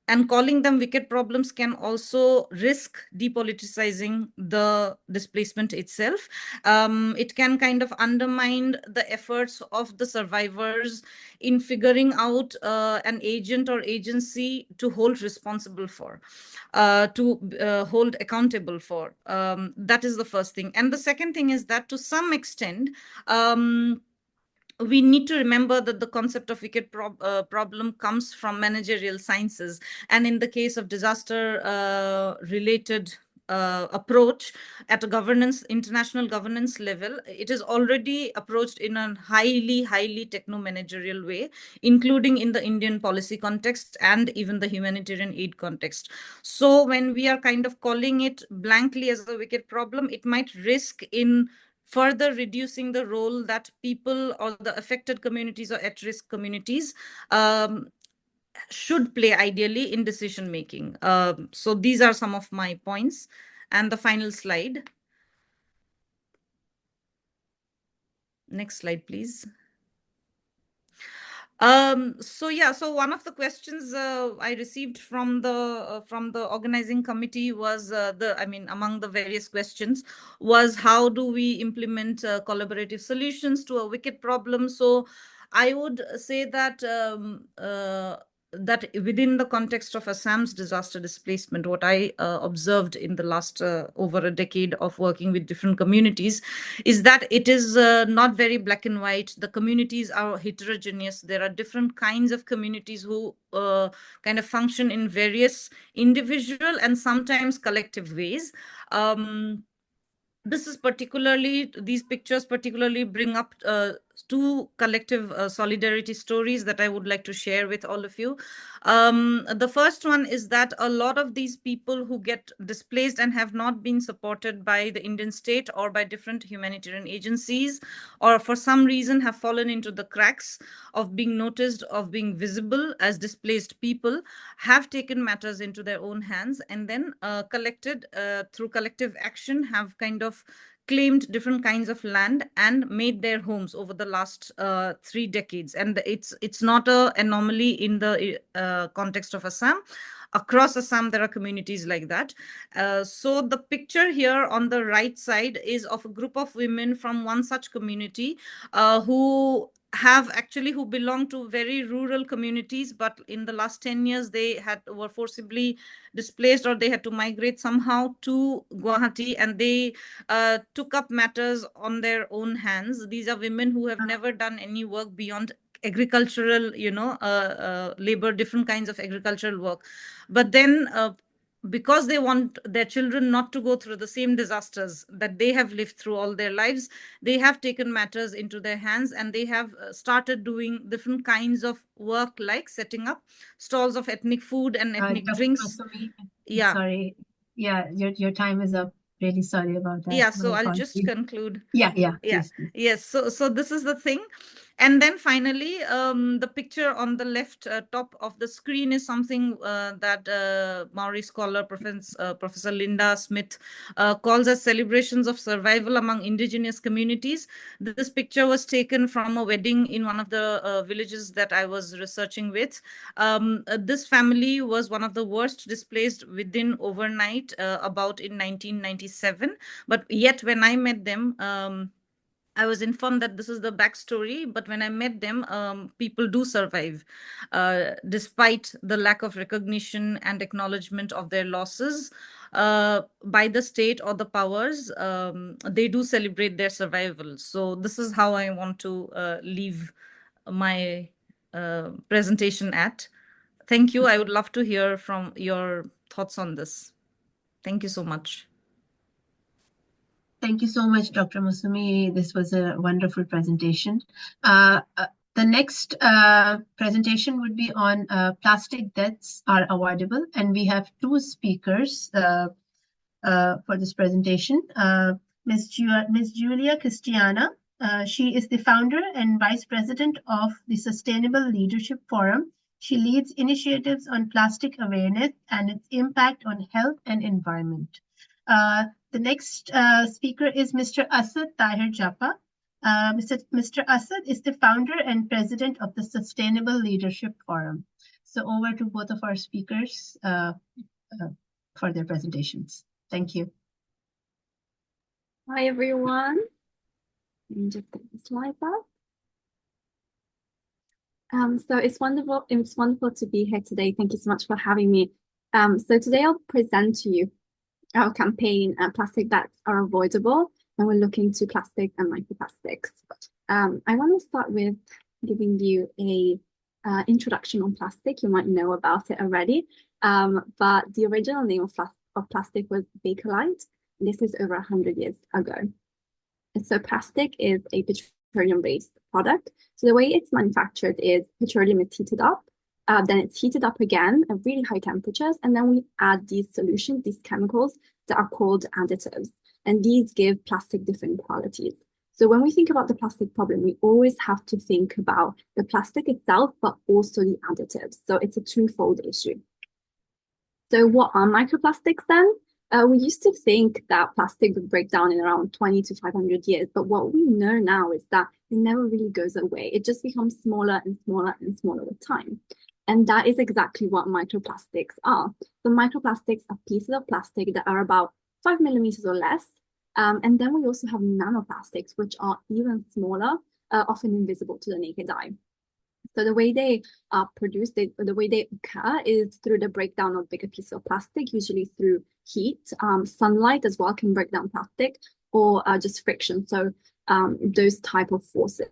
and calling them wicked problems can also risk depoliticizing the displacement itself. It can kind of undermine the efforts of the survivors in figuring out an agent or agency to hold responsible for, to hold accountable for. That is the first thing. And the second thing is that to some extent, we need to remember that the concept of wicked problem comes from managerial sciences. And in the case of disaster related approach at a international governance level, it is already approached in a highly techno-managerial way, including in the Indian policy context and even the humanitarian aid context. So when we are kind of calling it blankly as a wicked problem, it might risk in further reducing the role that people or the affected communities or at-risk communities should play ideally in decision making. So these are some of my points. And the final slide. Next slide, please. So one of the questions I received from the organizing committee was among the various questions was, how do we implement collaborative solutions to a wicked problem? So I would say that that within the context of Assam's disaster displacement, what I observed in the last over a decade of working with different communities is that it is not very black and white. The communities are heterogeneous. There are different kinds of communities who kind of function in various individual and sometimes collective ways. These pictures particularly bring up two collective solidarity stories that I would like to share with all of you. The first one is that a lot of these people who get displaced and have not been supported by the Indian state or by different humanitarian agencies, or for some reason have fallen into the cracks of being noticed, of being visible as displaced people, have taken matters into their own hands and then collected through collective action, have kind of claimed different kinds of land and made their homes over the last 3 decades. And it's not an anomaly in the context of Assam. Across Assam, there are communities like that. So the picture here on the right side is of a group of women from one such community who belong to very rural communities, but in the last 10 years they were forcibly displaced, or they had to migrate somehow to Guwahati, and they took up matters on their own hands. These are women who have never done any work beyond agricultural, labor, different kinds of agricultural work. But then because they want their children not to go through the same disasters that they have lived through all their lives, they have taken matters into their hands, and they have started doing different kinds of work, like setting up stalls of ethnic food and ethnic Dr. drinks. Masumi, Yeah. sorry. Yeah, your time is up. Really sorry about that. Yeah, so My I'll just apologies. conclude. Yeah, Please. please. Yes, so this is the thing. And then finally, the picture on the left top of the screen is something that Maori scholar Professor Linda Smith calls as celebrations of survival among indigenous communities. This picture was taken from a wedding in one of the villages that I was researching with. This family was one of the worst displaced within overnight, about in 1997. But yet when I met them, I was informed that this is the backstory, but when I met them, people do survive despite the lack of recognition and acknowledgement of their losses by the state or the powers. They do celebrate their survival. So this is how I want to leave my presentation at. Thank you. I would love to hear from your thoughts on this. Thank you so much. Thank you so much, Dr. Musumi. This was a wonderful presentation. The next presentation would be on plastic deaths are avoidable, and we have two speakers for this presentation. Ms. Julia Cristiana, she is the founder and vice president of the Sustainable Leadership Forum. She leads initiatives on plastic awareness and its impact on health and environment. The next speaker is Mr. Asad Tahir Japa. Mr. Asad is the founder and president of the Sustainable Leadership Forum. So over to both of our speakers for their presentations. Thank you. Hi, everyone. Let me just get the slides up. So it's wonderful to be here today. Thank you so much for having me. So today I'll present to you our campaign, Plastic Deaths Are Avoidable, and we'll look into plastic and microplastics. I want to start with giving you a introduction on plastic. You might know about it already, but the original name of plastic was Bakelite. This is over 100 years ago. And so plastic is a petroleum-based product. So the way it's manufactured is petroleum is heated up, then it's heated up again at really high temperatures, and then we add these solutions, these chemicals that are called additives, and these give plastic different qualities. So when we think about the plastic problem, we always have to think about the plastic itself, but also the additives. So it's a twofold issue. So what are microplastics then? We used to think that plastic would break down in around 20 to 500 years, but what we know now is that it never really goes away. It just becomes smaller and smaller and smaller with time. And that is exactly what microplastics are. So microplastics are pieces of plastic that are about 5 millimeters or less. And then we also have nanoplastics, which are even smaller, often invisible to the naked eye. So the way they are produced, the way they occur is through the breakdown of bigger pieces of plastic, usually through heat. Sunlight as well can break down plastic, or just friction. So those type of forces.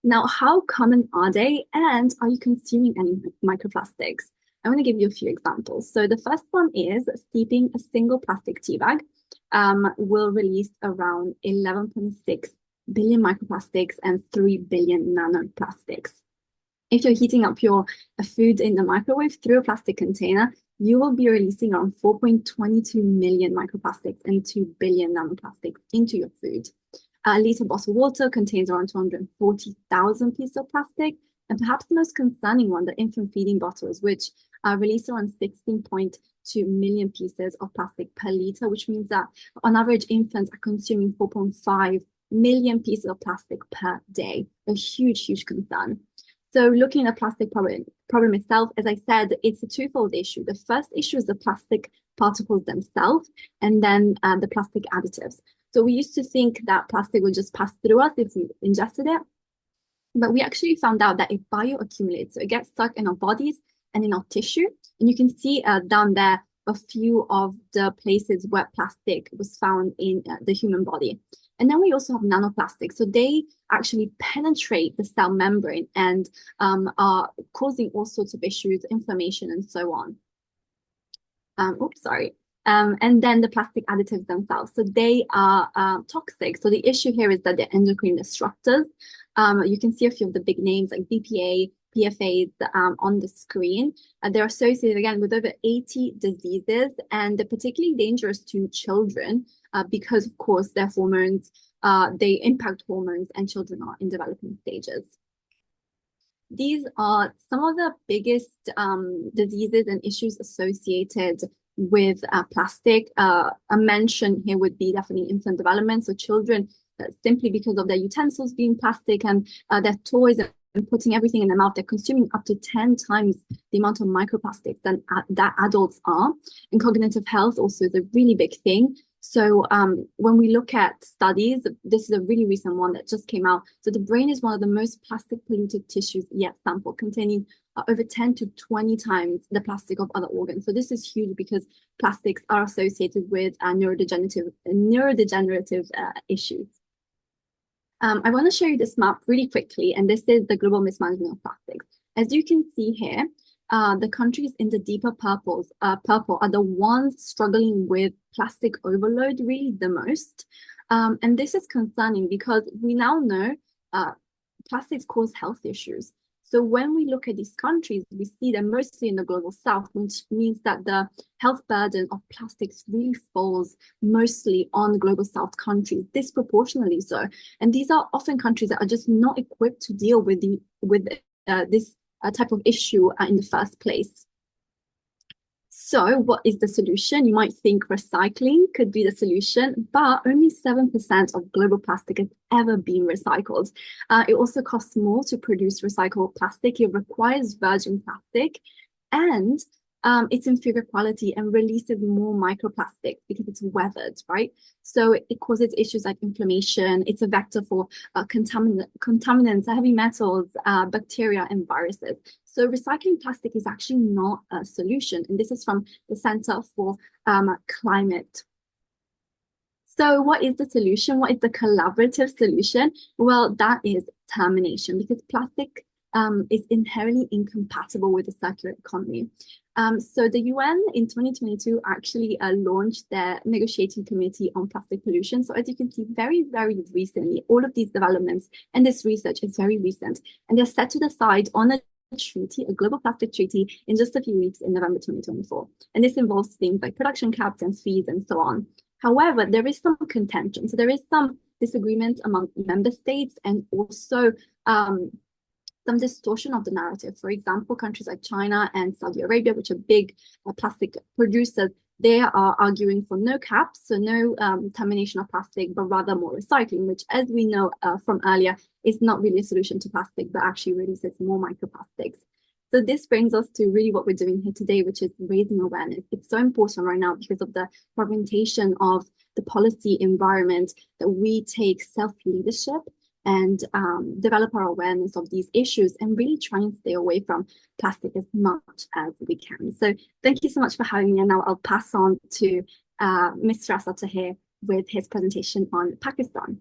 Now, how common are they, and are you consuming any microplastics? I want to give you a few examples. So the first one is steeping a single plastic tea bag will release around 11.6 billion microplastics and 3 billion nanoplastics. If you're heating up your food in the microwave through a plastic container, you will be releasing around 4.22 million microplastics and 2 billion nanoplastics into your food. A liter bottled water contains around 240,000 pieces of plastic. And perhaps the most concerning one, the infant feeding bottles, which release around 16.2 million pieces of plastic per liter, which means that on average, infants are consuming 4.5 million pieces of plastic per day. A huge, huge concern. So looking at the plastic problem itself, as I said, it's a twofold issue. The first issue is the plastic particles themselves, and then the plastic additives. So we used to think that plastic would just pass through us if we ingested it, but we actually found out that it bioaccumulates. So it gets stuck in our bodies and in our tissue. And you can see down there a few of the places where plastic was found in the human body. And then we also have nanoplastics. So they actually penetrate the cell membrane and are causing all sorts of issues, inflammation, and so on. And then the plastic additives themselves. So they are toxic. So the issue here is that they're endocrine disruptors. You can see a few of the big names like BPA, PFAs on the screen. They're associated, again, with over 80 diseases, and they're particularly dangerous to children because, of course, their hormones, they impact hormones, and children are in developing stages. These are some of the biggest diseases and issues associated with plastic. A mention here would be definitely infant development. So children, simply because of their utensils being plastic and their toys and putting everything in their mouth, they're consuming up to 10 times the amount of microplastics that adults are. And cognitive health also is a really big thing. So when we look at studies, this is a really recent one that just came out. So the brain is one of the most plastic polluted tissues yet sampled, containing over 10 to 20 times the plastic of other organs. So this is huge because plastics are associated with neurodegenerative issues. I want to show you this map really quickly, and this is the global mismanagement of plastics. As you can see here, the countries in the deeper purple are the ones struggling with plastic overload really the most. And this is concerning because we now know plastics cause health issues. So when we look at these countries, we see them mostly in the global south, which means that the health burden of plastics really falls mostly on global south countries, disproportionately so. And these are often countries that are just not equipped to deal with this type of issue in the first place. So what is the solution? You might think recycling could be the solution, but only 7% of global plastic has ever been recycled. It also costs more to produce recycled plastic. It requires virgin plastic, and it's inferior quality and releases more microplastics because it's weathered, right? So it causes issues like inflammation. It's a vector for contaminants, heavy metals, bacteria, and viruses. So recycling plastic is actually not a solution. And this is from the Center for Climate. So what is the solution? What is the collaborative solution? Well, that is termination, because plastic is inherently incompatible with the circular economy. So the UN in 2022 actually launched their negotiating committee on plastic pollution. So as you can see, very, very recently, all of these developments and this research is very recent, and they're set to decide on a treaty, a global plastic treaty, in just a few weeks in November 2024. And this involves things like production caps and fees and so on. However, there is some contention. So there is some disagreement among member states, and also some distortion of the narrative. For example, countries like China and Saudi Arabia, which are big plastic producers, they are arguing for no caps, so no termination of plastic, but rather more recycling, which, as we know from earlier, is not really a solution to plastic, but actually releases more microplastics. So this brings us to really what we're doing here today, which is raising awareness. It's so important right now because of the fragmentation of the policy environment, that we take self-leadership and develop our awareness of these issues and really try and stay away from plastic as much as we can. So thank you so much for having me. And now I'll pass on to Mr. Asad Tahir with his presentation on Pakistan.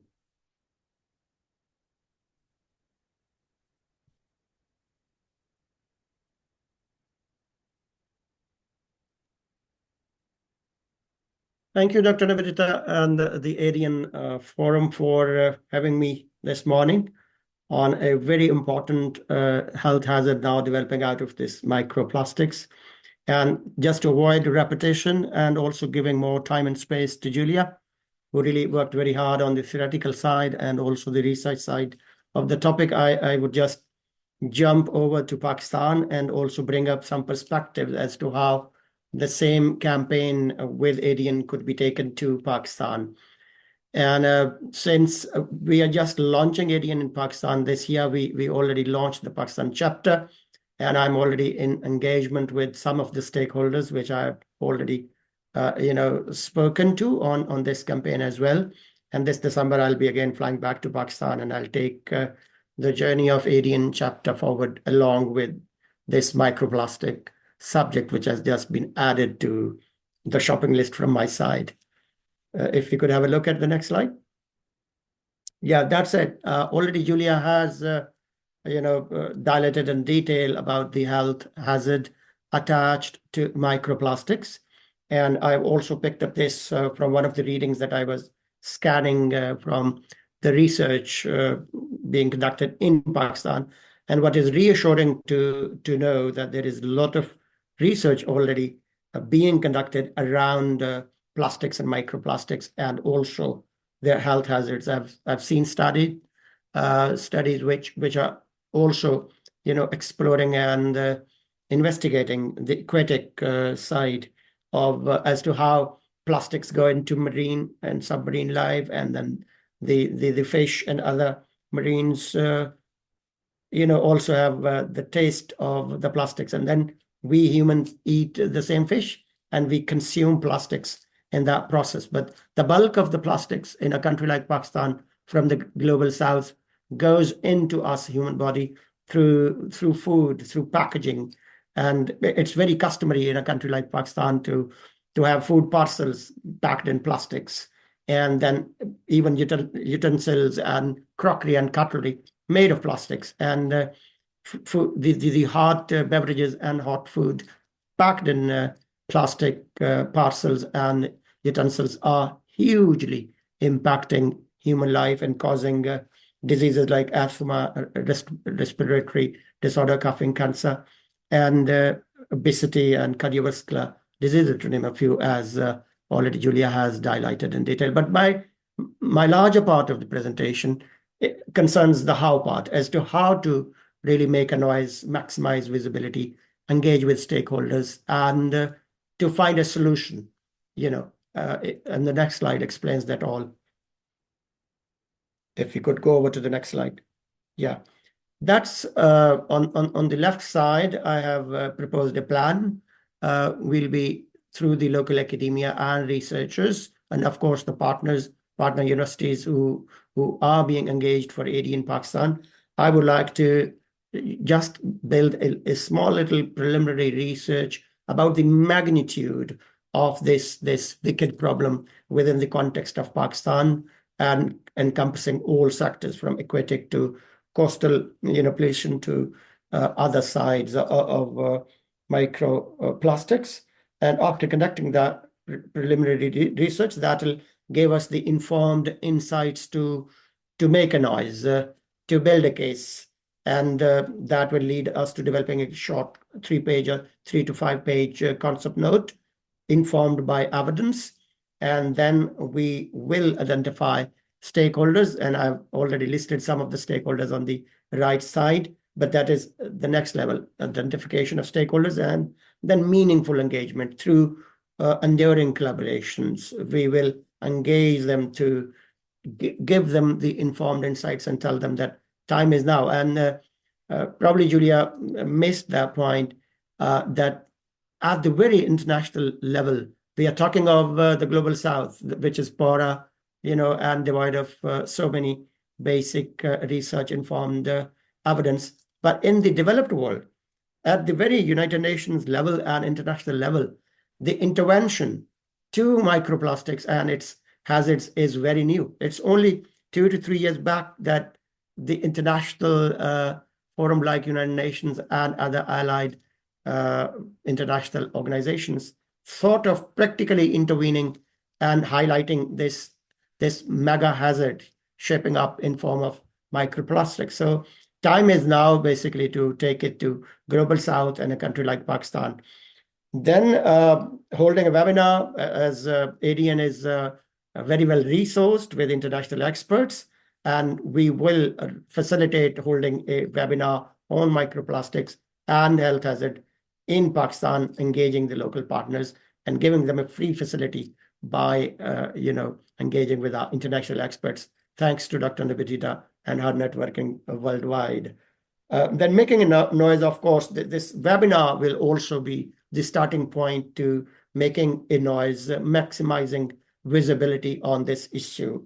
Thank you, Dr. Nivedita and the ADN Forum for having me this morning on a very important health hazard now developing out of this microplastics. And just to avoid repetition and also giving more time and space to Julia, who really worked very hard on the theoretical side and also the research side of the topic, I would just jump over to Pakistan and also bring up some perspectives as to how the same campaign with ADN could be taken to Pakistan. And since we are just launching ADN in Pakistan this year, we already launched the Pakistan chapter, and I'm already in engagement with some of the stakeholders, which I've already spoken to on this campaign as well. And this December, I'll be again flying back to Pakistan, and I'll take the journey of ADN chapter forward along with this microplastic subject, which has just been added to the shopping list from my side. If you could have a look at the next slide. Yeah, that's it. Already Julia has, dilated in detail about the health hazard attached to microplastics. And I've also picked up this from one of the readings that I was scanning from the research being conducted in Pakistan. And what is reassuring to know that there is a lot of research already being conducted around plastics and microplastics, and also their health hazards. I've seen studies which are also exploring and investigating the aquatic side of as to how plastics go into marine and submarine life, and then the fish and other marines also have the taste of the plastics, and then we humans eat the same fish and we consume plastics in that process. But the bulk of the plastics in a country like Pakistan from the global south goes into us human body through food, through packaging. And it's very customary in a country like Pakistan to have food parcels packed in plastics, and then even utensils and crockery and cutlery made of plastics, and the hot beverages and hot food packed in plastic parcels and utensils are hugely impacting human life and causing diseases like asthma, respiratory disorder, coughing, cancer, and obesity and cardiovascular diseases, to name a few, as already Julia has highlighted in detail. But my larger part of the presentation concerns the how part, as to how to really make a noise, maximize visibility, engage with stakeholders, and to find a solution. And the next slide explains that all. If you could go over to the next slide. Yeah. That's on the left side, I have proposed a plan. We'll be through the local academia and researchers, and of course the partner universities who are being engaged for AD in Pakistan. I would like to just build a small little preliminary research about the magnitude of this wicked problem within the context of Pakistan, and encompassing all sectors from aquatic to coastal pollution to other sides of microplastics. And after conducting that preliminary research, that will give us the informed insights to make a noise, to build a case, and that will lead us to developing a short 3 to 5 page concept note informed by evidence. And then we will identify stakeholders, and I've already listed some of the stakeholders on the right side, but that is the next level, identification of stakeholders, and then meaningful engagement through enduring collaborations. We will engage them to give them the informed insights and tell them that time is now. And probably Julia missed that point, that at the very international level, we are talking of the global south, which is poorer, and devoid of so many basic research-informed evidence. But in the developed world, at the very United Nations level and international level, the intervention to microplastics and its hazards is very new. It's only 2 to 3 years back that the international forum like United Nations and other allied international organizations thought of practically intervening and highlighting this mega hazard shaping up in form of microplastics. So time is now basically to take it to global south and a country like Pakistan. Then holding a webinar, as ADN is very well resourced with international experts, and we will facilitate holding a webinar on microplastics and health hazard in Pakistan, engaging the local partners and giving them a free facility by engaging with our international experts, thanks to Dr. Nivedita and her networking worldwide. Then making a noise, of course, this webinar will also be the starting point to making a noise, maximizing visibility on this issue.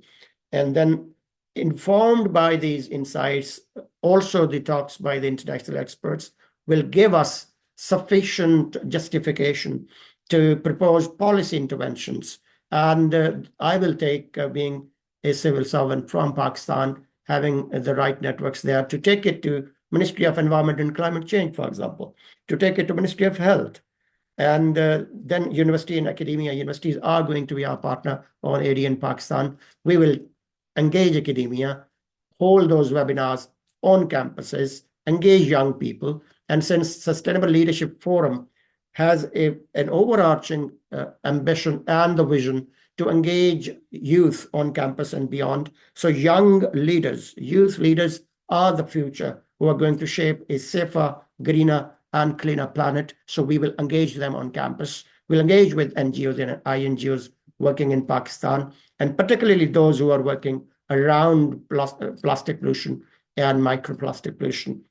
And then informed by these insights, also the talks by the international experts will give us sufficient justification to propose policy interventions. And I will take, being a civil servant from Pakistan, having the right networks there, to take it to Ministry of Environment and Climate Change, for example, to take it to Ministry of Health. And then university and academia, universities are going to be our partner on AD in Pakistan. We will engage academia, hold those webinars on campuses, engage young people. And since Sustainable Leadership Forum has an overarching ambition and the vision to engage youth on campus and beyond, so young leaders, youth leaders are the future who are going to shape a safer, greener, and cleaner planet. So we will engage them on campus. We'll engage with NGOs and INGOs working in Pakistan, and particularly those who are working around plastic pollution and microplastic pollution.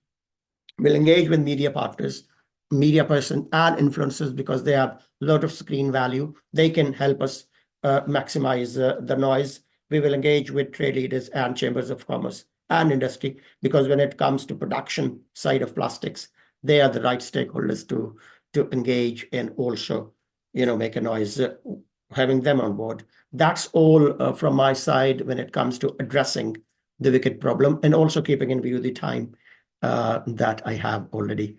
We'll engage with media partners, media person and influencers, because they have a lot of screen value. They can help us maximize the noise. We will engage with trade leaders and chambers of commerce and industry, because when it comes to production side of plastics, they are the right stakeholders to engage and also, make a noise, having them on board. That's all from my side when it comes to addressing the wicked problem, and also keeping in view the time that I have already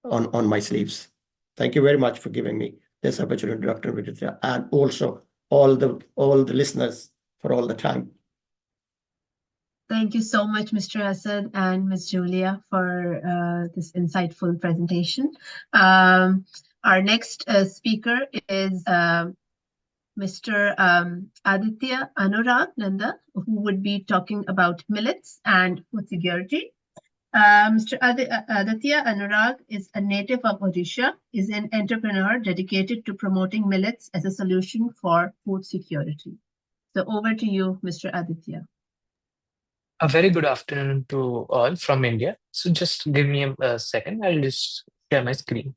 on my sleeves. Thank you very much for giving me this opportunity, Dr. Vidya, and also all the listeners for all the time. Thank you so much, Mr. Asad and Ms. Julia, for this insightful presentation. Our next speaker is Mr. Aditya Anurag Nanda, who would be talking about millets and food security. Mr. Aditya Anurag is a native of Odisha, is an entrepreneur dedicated to promoting millets as a solution for food security. So over to you, Mr. Aditya. A very good afternoon to all from India. So just give me a second. I'll just share my screen.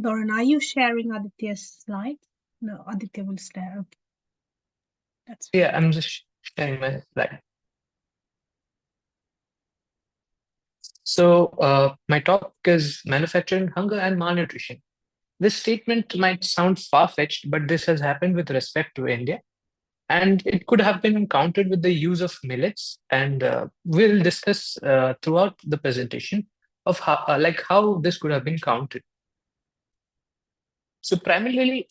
Doran, are you sharing Aditya's slide? No, Aditya will share. Okay. That's fine. Yeah, I'm just sharing my slide. So my topic is manufacturing hunger and malnutrition. This statement might sound far-fetched, but this has happened with respect to India. And it could have been countered with the use of millets. And we'll discuss throughout the presentation of how this could have been countered. So primarily,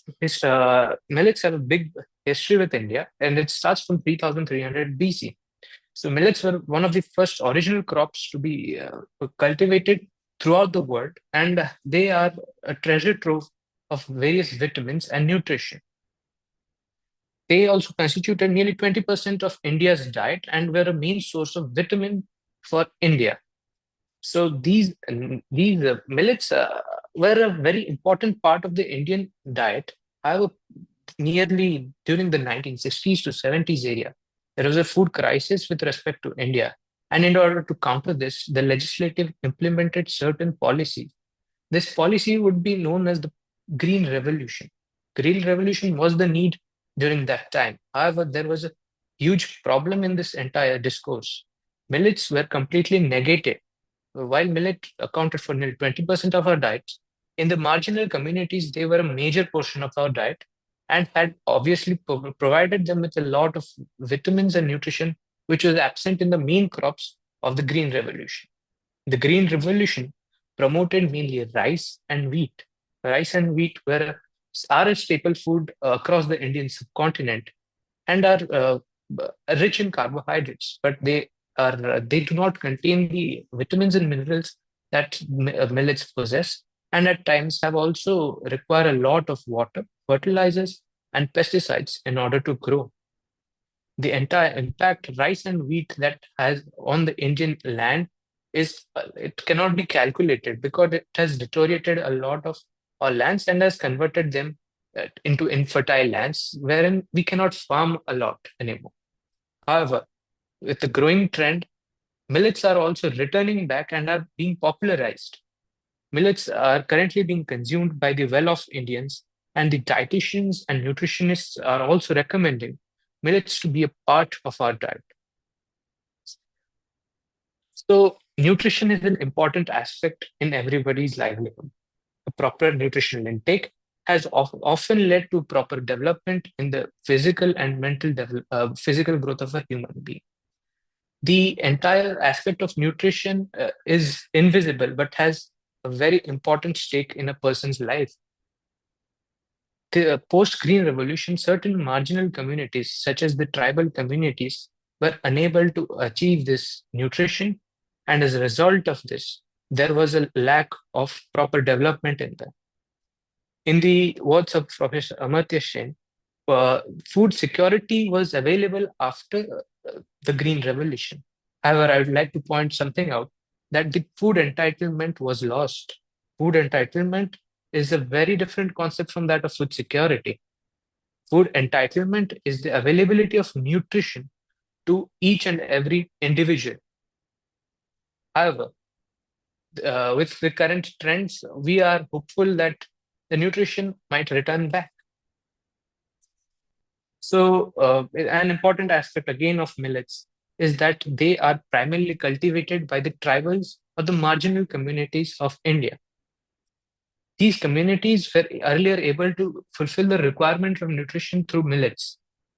millets have a big history with India, and it starts from 3300 BC. So millets were one of the first original crops to be cultivated throughout the world, and they are a treasure trove of various vitamins and nutrition. They also constituted nearly 20% of India's diet and were a main source of vitamin for India. So these millets were a very important part of the Indian diet. However, nearly during the 1960s to 70s area, there was a food crisis with respect to India. And in order to counter this, the legislative implemented certain policies. This policy would be known as the Green Revolution. Green Revolution was the need during that time. However, there was a huge problem in this entire discourse. Millets were completely negated. While millet accounted for nearly 20% of our diets, in the marginal communities, they were a major portion of our diet and had obviously provided them with a lot of vitamins and nutrition, which was absent in the main crops of the Green Revolution. The Green Revolution promoted mainly rice and wheat. Rice and wheat are a staple food across the Indian subcontinent and are rich in carbohydrates, but they do not contain the vitamins and minerals that millets possess, and at times have also require a lot of water, fertilizers, and pesticides in order to grow. The entire impact rice and wheat that has on the Indian land it cannot be calculated, because it has deteriorated a lot of our lands and has converted them into infertile lands wherein we cannot farm a lot anymore. However, with the growing trend, millets are also returning back and are being popularized. Millets are currently being consumed by the well-off Indians, and the dietitians and nutritionists are also recommending millets to be a part of our diet. So nutrition is an important aspect in everybody's livelihood. A proper nutritional intake has often led to proper development in the physical and mental physical growth of a human being. The entire aspect of nutrition is invisible, but has a very important stake in a person's life. The post-Green Revolution, certain marginal communities, such as the tribal communities, were unable to achieve this nutrition, and as a result of this, there was a lack of proper development in them. In the words of Professor Amartya Sen, food security was available after the Green Revolution. However, I would like to point something out, that the food entitlement was lost. Food entitlement is a very different concept from that of food security. Food entitlement is the availability of nutrition to each and every individual. However, with the current trends, we are hopeful that the nutrition might return back. So an important aspect again of millets is that they are primarily cultivated by the tribals or the marginal communities of India. These communities were earlier able to fulfill the requirement of nutrition through millets.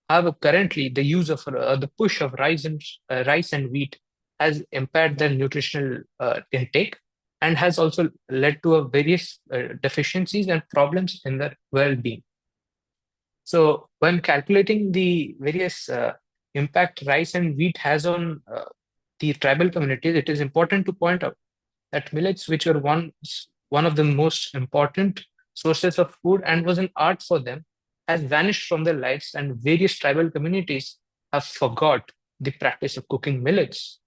However, currently the use of the push of rice and wheat has impaired their nutritional intake and has also led to various deficiencies and problems in their well-being. So when calculating the various impact rice and wheat has on the tribal communities, it is important to point out that millets, which were one of the most important sources of food and was an art for them, has vanished from their lives, and various tribal communities have forgot the practice of cooking millets.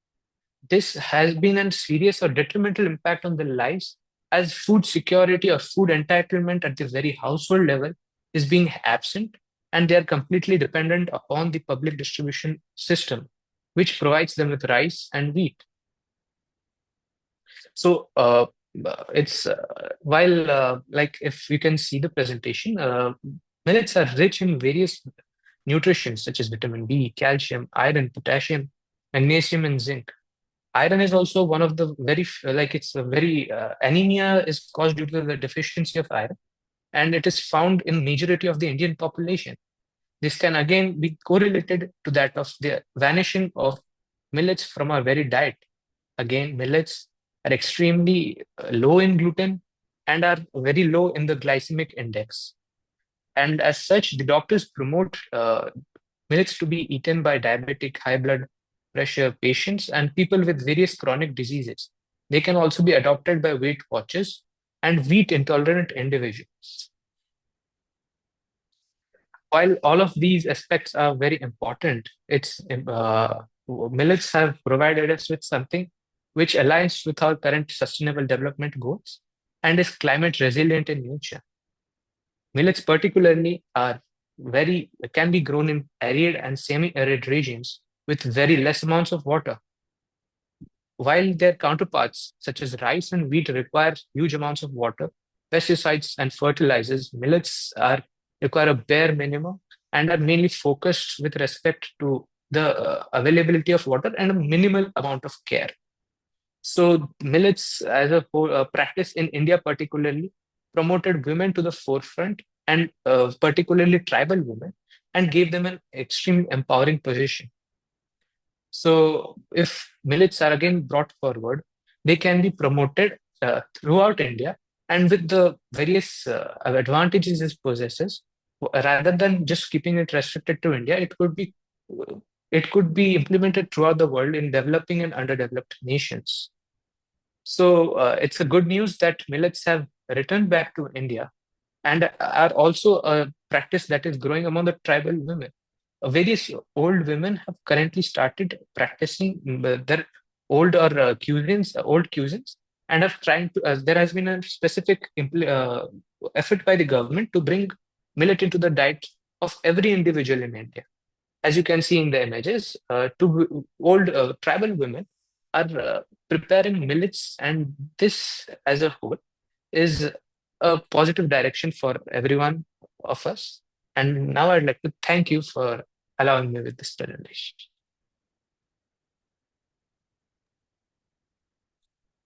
This has been a serious or detrimental impact on their lives, as food security or food entitlement at the very household level is being absent, and they are completely dependent upon the public distribution system, which provides them with rice and wheat. So it's while like if you can see the presentation, millets are rich in various nutrients such as vitamin B, calcium, iron, potassium, magnesium, and zinc. Iron is also one of the anemia is caused due to the deficiency of iron, and it is found in majority of the Indian population. This can again be correlated to that of the vanishing of millets from our very diet. Again, millets are extremely low in gluten and are very low in the glycemic index. And as such, the doctors promote millets to be eaten by diabetic, high blood pressure patients and people with various chronic diseases. They can also be adopted by Weight Watchers and wheat intolerant individuals. While all of these aspects are very important, millets have provided us with something which aligns with our current sustainable development goals and is climate resilient in nature. Millets particularly can be grown in arid and semi-arid regions with very less amounts of water. While their counterparts, such as rice and wheat, require huge amounts of water, pesticides, and fertilizers, millets require a bare minimum and are mainly focused with respect to the availability of water and a minimal amount of care. So millets as a practice in India particularly promoted women to the forefront, and particularly tribal women, and gave them an extremely empowering position. So if millets are again brought forward, they can be promoted throughout India, and with the various advantages it possesses, rather than just keeping it restricted to India, it could be implemented throughout the world in developing and underdeveloped nations. So it's a good news that millets have returned back to India and are also a practice that is growing among the tribal women. Various old women have currently started practicing their old cuisines, and are trying to. There has been a specific effort by the government to bring millet into the diet of every individual in India. As you can see in the images, two old tribal women are preparing millets, and this as a whole is a positive direction for everyone of us. And now I'd like to thank you for allowing me with this presentation.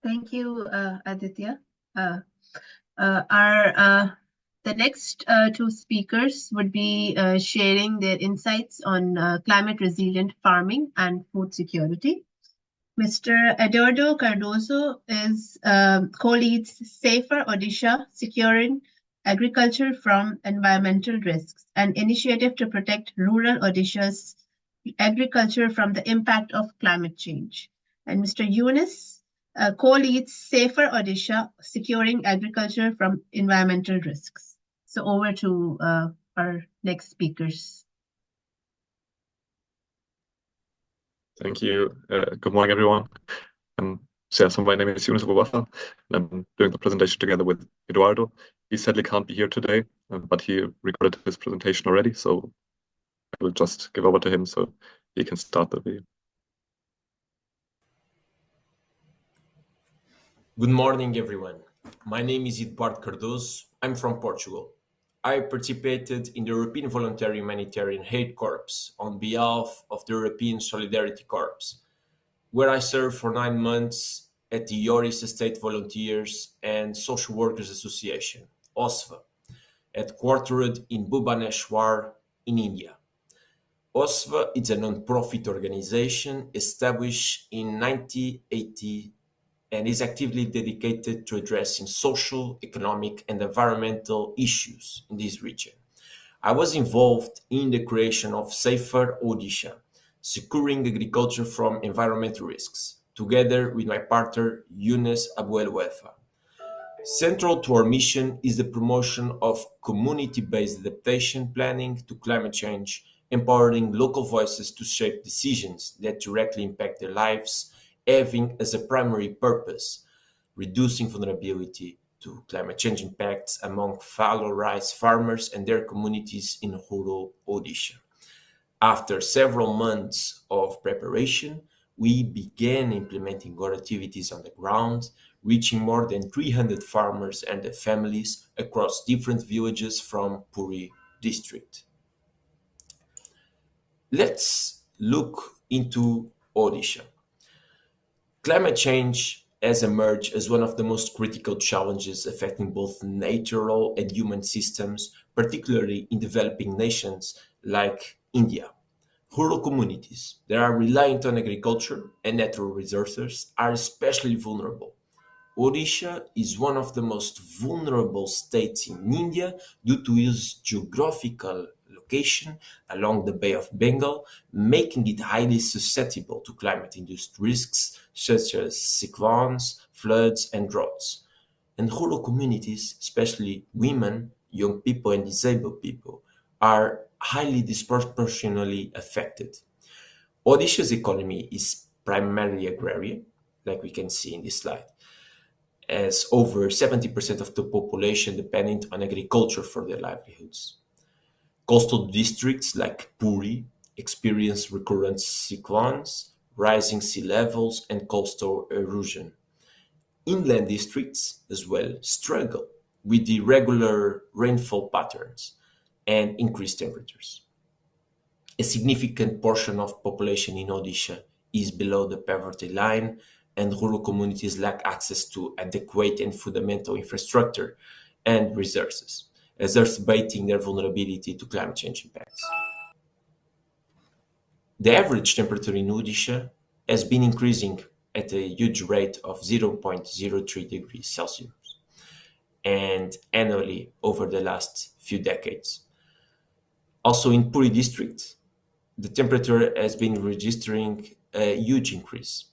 Thank you, Aditya. The next two speakers would be sharing their insights on climate resilient farming and food security. Mr. Eduardo Cardoso co-leads Safer Odisha, Securing Agriculture from Environmental Risks, an initiative to protect rural Odisha's agriculture from the impact of climate change. And Mr. Yunus co-leads Safer Odisha, Securing Agriculture from Environmental Risks. So over to our next speakers. Thank you. Good morning, everyone. So my name is Yunus and I'm doing the presentation together with Eduardo. He sadly can't be here today, but he recorded his presentation already, so I will just give over to him so he can start the video. Good morning, everyone. My name is Eduardo Cardoso. I'm from Portugal. I participated in the European Voluntary Humanitarian Aid Corps on behalf of the European Solidarity Corps, where I served for 9 months at the Yoris State Volunteers and Social Workers Association, OSVA, headquartered in Bhubaneswar in India. OSVA is a non-profit organization established in 1980 and is actively dedicated to addressing social, economic, and environmental issues in this region. I was involved in the creation of Safer Odisha, securing agriculture from environmental risks, together with my partner Younes Abouelwefa. Central to our mission is the promotion of community-based adaptation planning to climate change, empowering local voices to shape decisions that directly impact their lives, having as a primary purpose reducing vulnerability to climate change impacts among fallow rice farmers and their communities in rural Odisha. After several months of preparation, we began implementing our activities on the ground, reaching more than 300 farmers and their families across different villages from Puri district. Let's look into Odisha. Climate change has emerged as one of the most critical challenges affecting both natural and human systems, particularly in developing nations like India. Rural communities that are reliant on agriculture and natural resources are especially vulnerable. Odisha is one of the most vulnerable states in India due to its geographical location along the Bay of Bengal, making it highly susceptible to climate-induced risks such as cyclones, floods, and droughts. And rural communities, especially women, young people, and disabled people, are highly disproportionately affected. Odisha's economy is primarily agrarian, like we can see in this slide, as over 70% of the population dependent on agriculture for their livelihoods. Coastal districts like Puri experience recurrent cyclones, rising sea levels, and coastal erosion. Inland districts as well struggle with irregular rainfall patterns and increased temperatures. A significant portion of population in Odisha is below the poverty line, and rural communities lack access to adequate and fundamental infrastructure and resources, exacerbating their vulnerability to climate change impacts. The average temperature in Odisha has been increasing at a huge rate of 0.03 degrees Celsius and annually over the last few decades. Also in Puri district, the temperature has been registering a huge increase.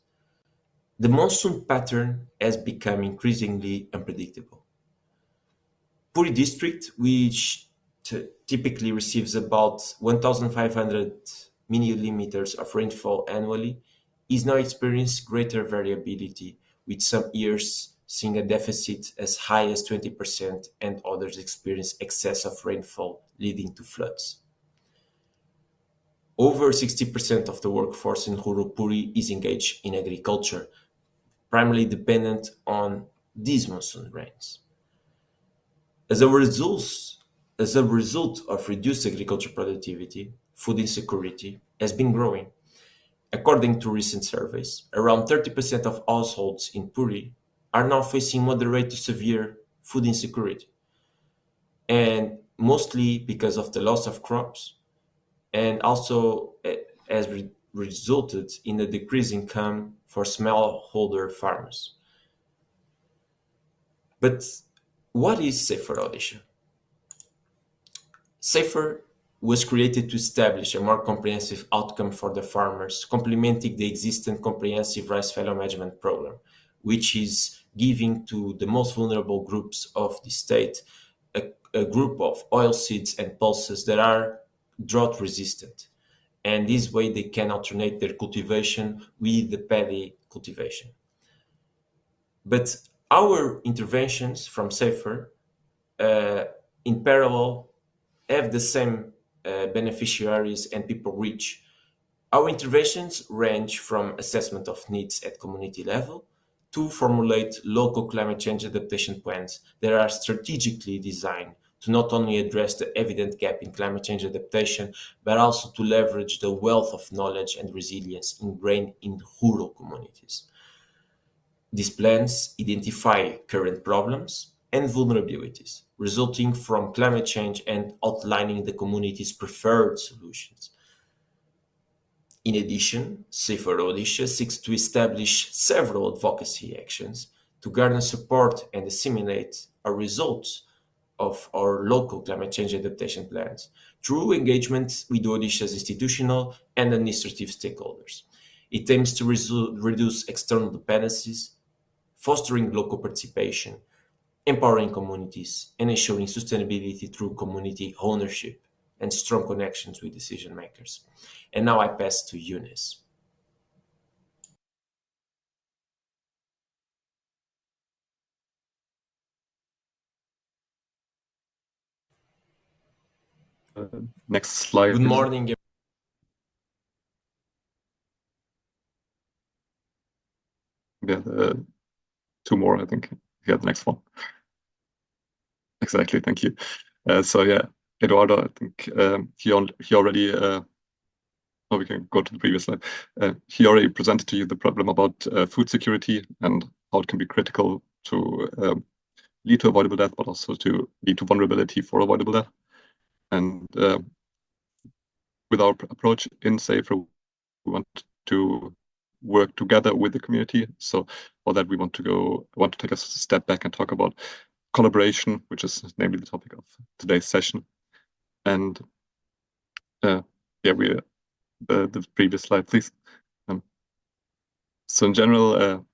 The monsoon pattern has become increasingly unpredictable. Puri district, which typically receives about 1,500 millimeters of rainfall annually, is now experiencing greater variability, with some years seeing a deficit as high as 20% and others experience excess of rainfall leading to floods. Over 60% of the workforce in rural Puri is engaged in agriculture, primarily dependent on these monsoon rains. As a result of reduced agriculture productivity, food insecurity has been growing. According to recent surveys, around 30% of households in Puri are now facing moderate to severe food insecurity, and mostly because of the loss of crops, and also has resulted in a decreased income for smallholder farmers. But what is Safer Odisha? Safer was created to establish a more comprehensive outcome for the farmers, complementing the existing comprehensive rice fallow management program, which is giving to the most vulnerable groups of the state a group of oilseeds and pulses that are drought resistant. And this way they can alternate their cultivation with the paddy cultivation. But our interventions from Safer, in parallel, have the same beneficiaries and people reach. Our interventions range from assessment of needs at community level to formulate local climate change adaptation plans that are strategically designed to not only address the evident gap in climate change adaptation, but also to leverage the wealth of knowledge and resilience ingrained in rural communities. These plans identify current problems and vulnerabilities resulting from climate change and outlining the community's preferred solutions. In addition, Safer Odisha seeks to establish several advocacy actions to garner support and disseminate our results of our local climate change adaptation plans through engagement with Odisha's institutional and administrative stakeholders. It aims to reduce external dependencies, fostering local participation, empowering communities, and ensuring sustainability through community ownership and strong connections with decision makers. And now I pass to Eunice. Next slide. Good morning. Yeah, two more, I think. Yeah, the next one. Exactly, thank you. So yeah, Eduardo, I think he already, we can go to the previous slide. He already presented to you the problem about food security and how it can be critical to lead to avoidable death, but also to lead to vulnerability for avoidable death. And with our approach in Safer, we want to work together with the community. So for that, we want to take a step back and talk about collaboration, which is namely the topic of today's session. And yeah, the previous slide, please. So in general,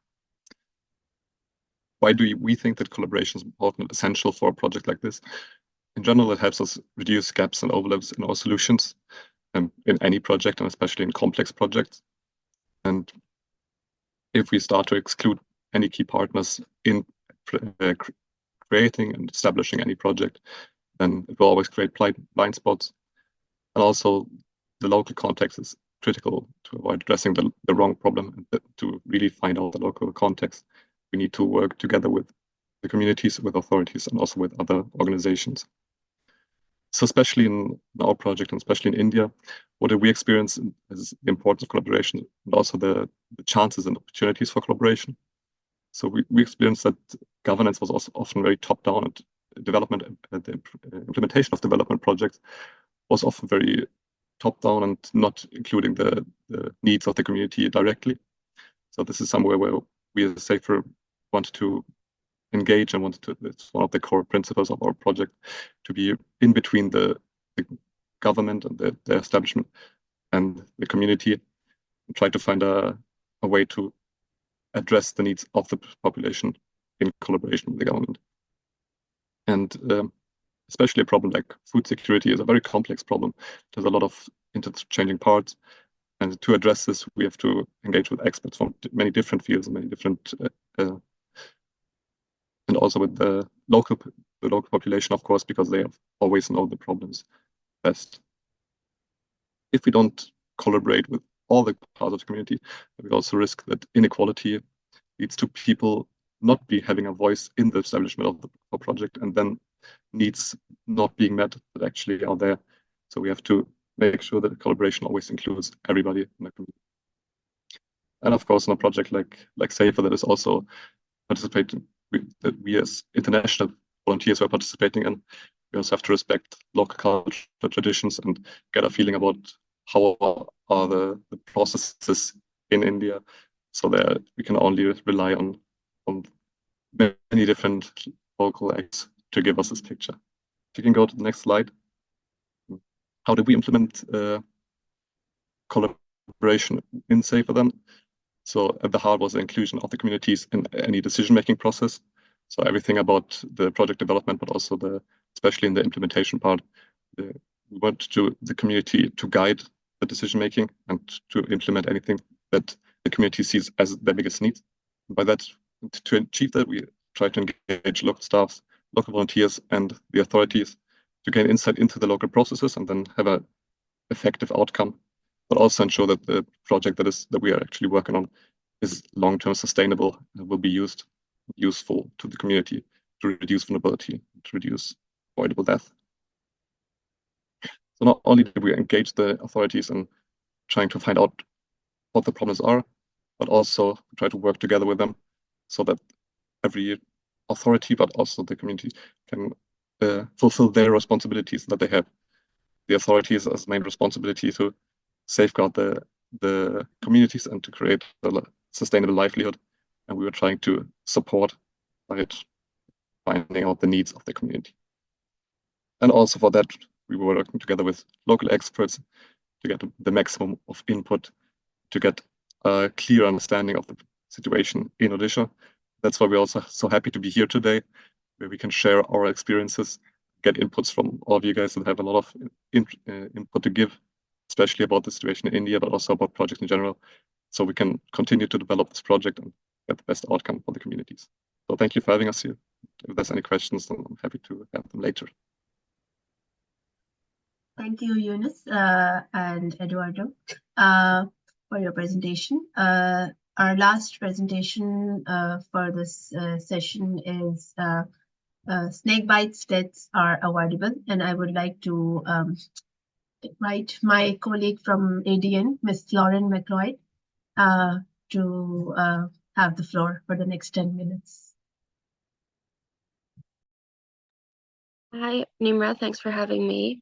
why do we think that collaboration is important and essential for a project like this? In general, it helps us reduce gaps and overlaps in our solutions in any project, and especially in complex projects. And if we start to exclude any key partners in creating and establishing any project, then it will always create blind spots. And also, the local context is critical to avoid addressing the wrong problem. And to really find out the local context, we need to work together with the communities, with authorities, and also with other organizations. So especially in our project, and especially in India, what did we experience is the importance of collaboration and also the chances and opportunities for collaboration. So we experienced that governance was also often very top-down, and development, the implementation of development projects was often very top-down and not including the needs of the community directly. So this is somewhere where we as Safer want to engage and it's one of the core principles of our project, to be in between the government and the establishment and the community, and try to find a way to address the needs of the population in collaboration with the government. And especially a problem like food security is a very complex problem. There's a lot of interchanging parts. And to address this, we have to engage with experts from many different fields and many different and also with the local population, of course, because they always know the problems best. If we don't collaborate with all the parts of the community, we also risk that inequality leads to people not having a voice in the establishment of the project, and then needs not being met that actually are there. So we have to make sure that the collaboration always includes everybody in the community. And of course, in a project like Safer, that is also participating, that we as international volunteers who are participating in, we also have to respect local culture, traditions, and get a feeling about how are the processes in India, so that we can only rely on many different local acts to give us this picture. If you can go to the next slide. How do we implement collaboration in Safer then? So at the heart was the inclusion of the communities in any decision-making process. So everything about the project development, but also especially in the implementation part, we want the community to guide the decision-making and to implement anything that the community sees as their biggest needs. By that, to achieve that, we try to engage local staffs, local volunteers, and the authorities to gain insight into the local processes and then have an effective outcome, but also ensure that the project that we are actually working on is long-term sustainable and will be useful to the community to reduce vulnerability, to reduce avoidable death. So not only do we engage the authorities in trying to find out what the problems are, but also try to work together with them so that every authority, but also the community, can fulfill their responsibilities that they have. The authorities as main responsibility to safeguard the communities and to create a sustainable livelihood. And we were trying to support by finding out the needs of the community. And also for that, we were working together with local experts to get the maximum of input, to get a clear understanding of the situation in Odisha. That's why we're also so happy to be here today, where we can share our experiences, get inputs from all of you guys that have a lot of input to give, especially about the situation in India, but also about projects in general. So we can continue to develop this project and get the best outcome for the communities. So thank you for having us here. If there's any questions, then I'm happy to have them later. Thank you, Yunus and Eduardo, for your presentation. Our last presentation for this session is snake bites deaths are avoidable, and I would like to invite my colleague from ADN, Ms. Lauren McLeod, to have the floor for the next 10 minutes. Hi, Nimra, thanks for having me.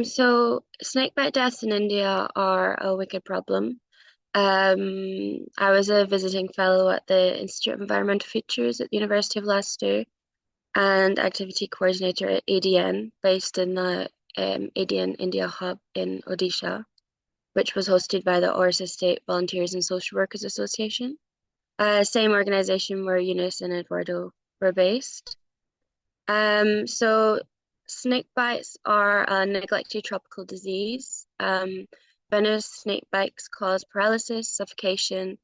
So snakebite deaths in India are a wicked problem. I was a visiting fellow at the Institute of Environmental Features at the University of Leicester and activity coordinator at ADN, based in the ADN India Hub in Odisha, which was hosted by the Orissa State Volunteers and Social Workers Association, same organization where Yunus and Eduardo were based. So snake bites are a neglected tropical disease. Venomous snake bites cause paralysis, suffocation,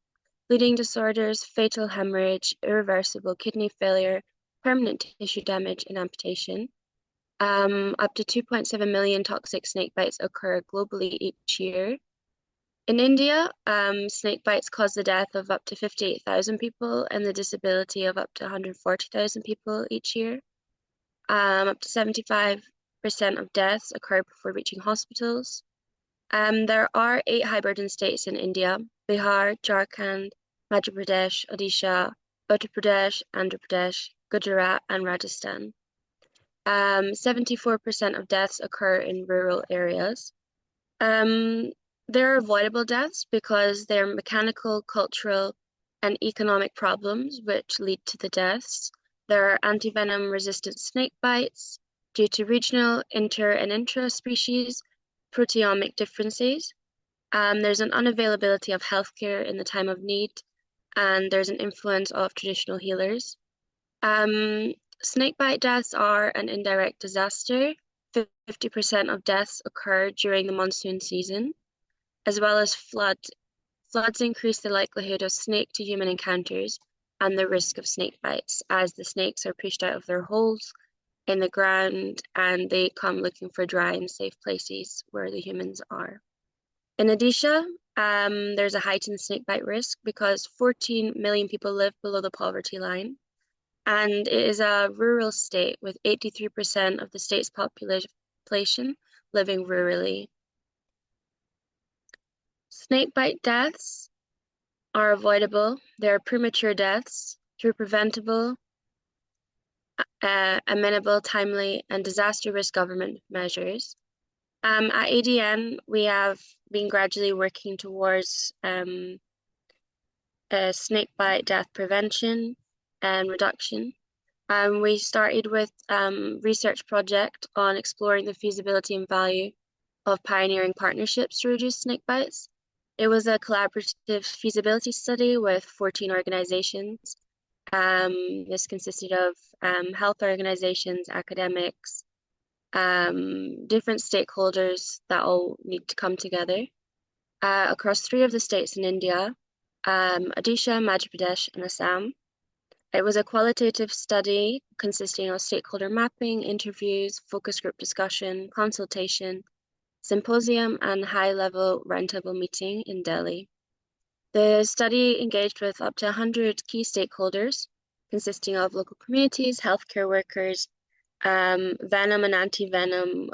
bleeding disorders, fatal hemorrhage, irreversible kidney failure, permanent tissue damage, and amputation. Up to 2.7 million toxic snake bites occur globally each year. In India, snake bites cause the death of up to 58,000 people and the disability of up to 140,000 people each year. Up to 75% of deaths occur before reaching hospitals. There are 8 high-burden states in India: Bihar, Jharkhand, Madhya Pradesh, Odisha, Uttar Pradesh, Andhra Pradesh, Gujarat, and Rajasthan. 74% of deaths occur in rural areas. They're avoidable deaths because they're mechanical, cultural, and economic problems which lead to the deaths. There are antivenom resistant snake bites due to regional, inter, and intra-species proteomic differences. There's an unavailability of healthcare in the time of need, and there's an influence of traditional healers. Snakebite deaths are an indirect disaster. 50% of deaths occur during the monsoon season, as well as floods. Floods increase the likelihood of snake-to-human encounters and the risk of snake bites, as the snakes are pushed out of their holes in the ground and they come looking for dry and safe places where the humans are. In Odisha, there's a heightened snakebite risk because 14 million people live below the poverty line, and it is a rural state with 83% of the state's population living rurally. Snakebite deaths are avoidable. They are premature deaths through preventable, amenable, timely, and disaster risk government measures. At ADN, we have been gradually working towards snakebite death prevention and reduction. We started with a research project on exploring the feasibility and value of pioneering partnerships to reduce snake bites. It was a collaborative feasibility study with 14 organizations. This consisted of health organizations, academics, different stakeholders that all need to come together across 3 of the states in India, Odisha, Madhya Pradesh, and Assam. It was a qualitative study consisting of stakeholder mapping, interviews, focus group discussion, consultation, symposium, and high-level roundtable meeting in Delhi. The study engaged with up to 100 key stakeholders, consisting of local communities, healthcare workers, venom and anti-venom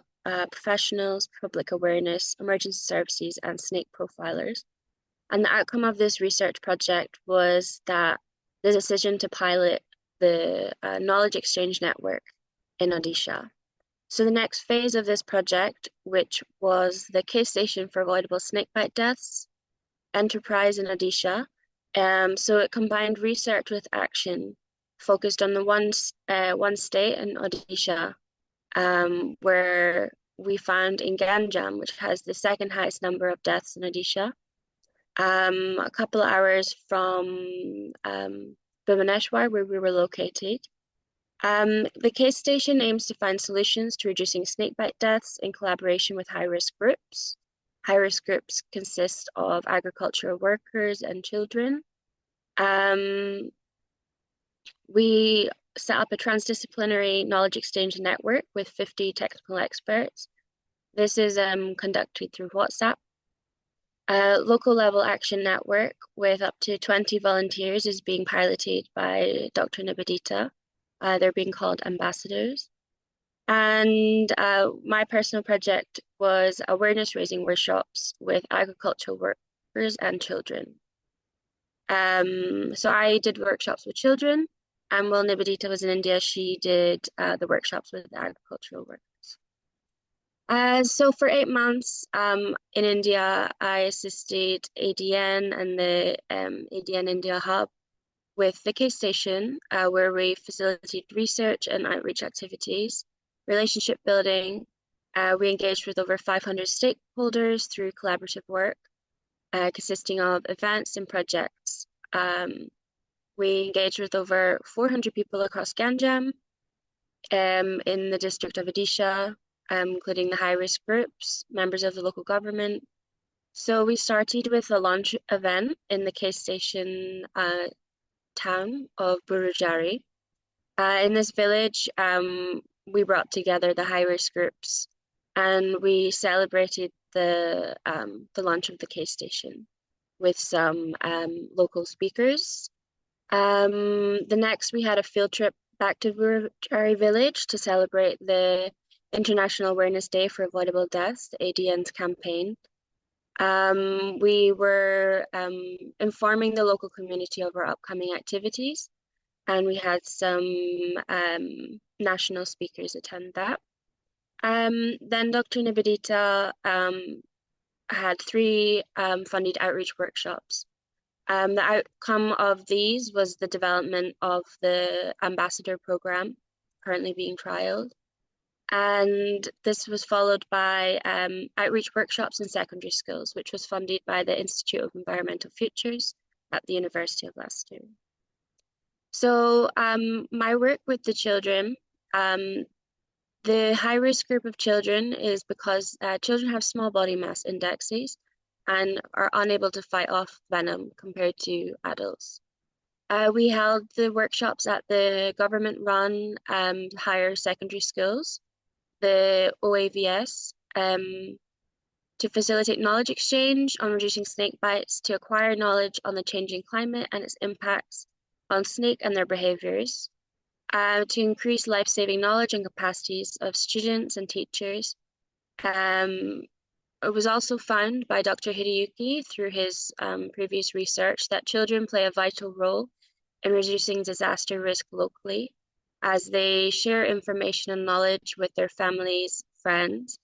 professionals, public awareness, emergency services, and snake profilers. And the outcome of this research project was that the decision to pilot the knowledge exchange network in Odisha. So the next phase of this project, which was the case station for avoidable snakebite deaths enterprise in Odisha, so it combined research with action, focused on the one state in Odisha, where we found in Ganjam, which has the second highest number of deaths in Odisha, a couple of hours from Bhubaneswar, where we were located. The case station aims to find solutions to reducing snakebite deaths in collaboration with high-risk groups. High-risk groups consist of agricultural workers and children. We set up a transdisciplinary knowledge exchange network with 50 technical experts. This is conducted through WhatsApp. A local level action network with up to 20 volunteers is being piloted by Dr. Nivedita. They're being called ambassadors. And my personal project was awareness raising workshops with agricultural workers and children. So I did workshops with children, and while Nivedita was in India, she did the workshops with the agricultural workers. So for 8 months in India, I assisted ADN and the ADN India Hub with the case station, where we facilitated research and outreach activities, relationship building. We engaged with over 500 stakeholders through collaborative work, consisting of events and projects. We engaged with over 400 people across Ganjam in the district of Odisha, including the high-risk groups, members of the local government. So we started with a launch event in the case station town of Burujari. In this village, we brought together the high-risk groups, and we celebrated the launch of the case station with some local speakers. The next, we had a field trip back to Burujari village to celebrate the International Awareness Day for Avoidable Deaths, the ADN's campaign. We were informing the local community of our upcoming activities, and we had some national speakers attend that. Then Dr. Nivedita had 3 funded outreach workshops. The outcome of these was the development of the ambassador program currently being trialed. And this was followed by outreach workshops in secondary schools, which was funded by the Institute of Environmental Futures at the University of Leicester. So my work with the children, the high-risk group of children is because children have small body mass indexes and are unable to fight off venom compared to adults. We held the workshops at the government-run higher secondary schools, the OAVS, to facilitate knowledge exchange on reducing snake bites, to acquire knowledge on the changing climate and its impacts on snake and their behaviors, to increase life-saving knowledge and capacities of students and teachers. It was also found by Dr. Hideyuki through his previous research that children play a vital role in reducing disaster risk locally, as they share information and knowledge with their families, friends,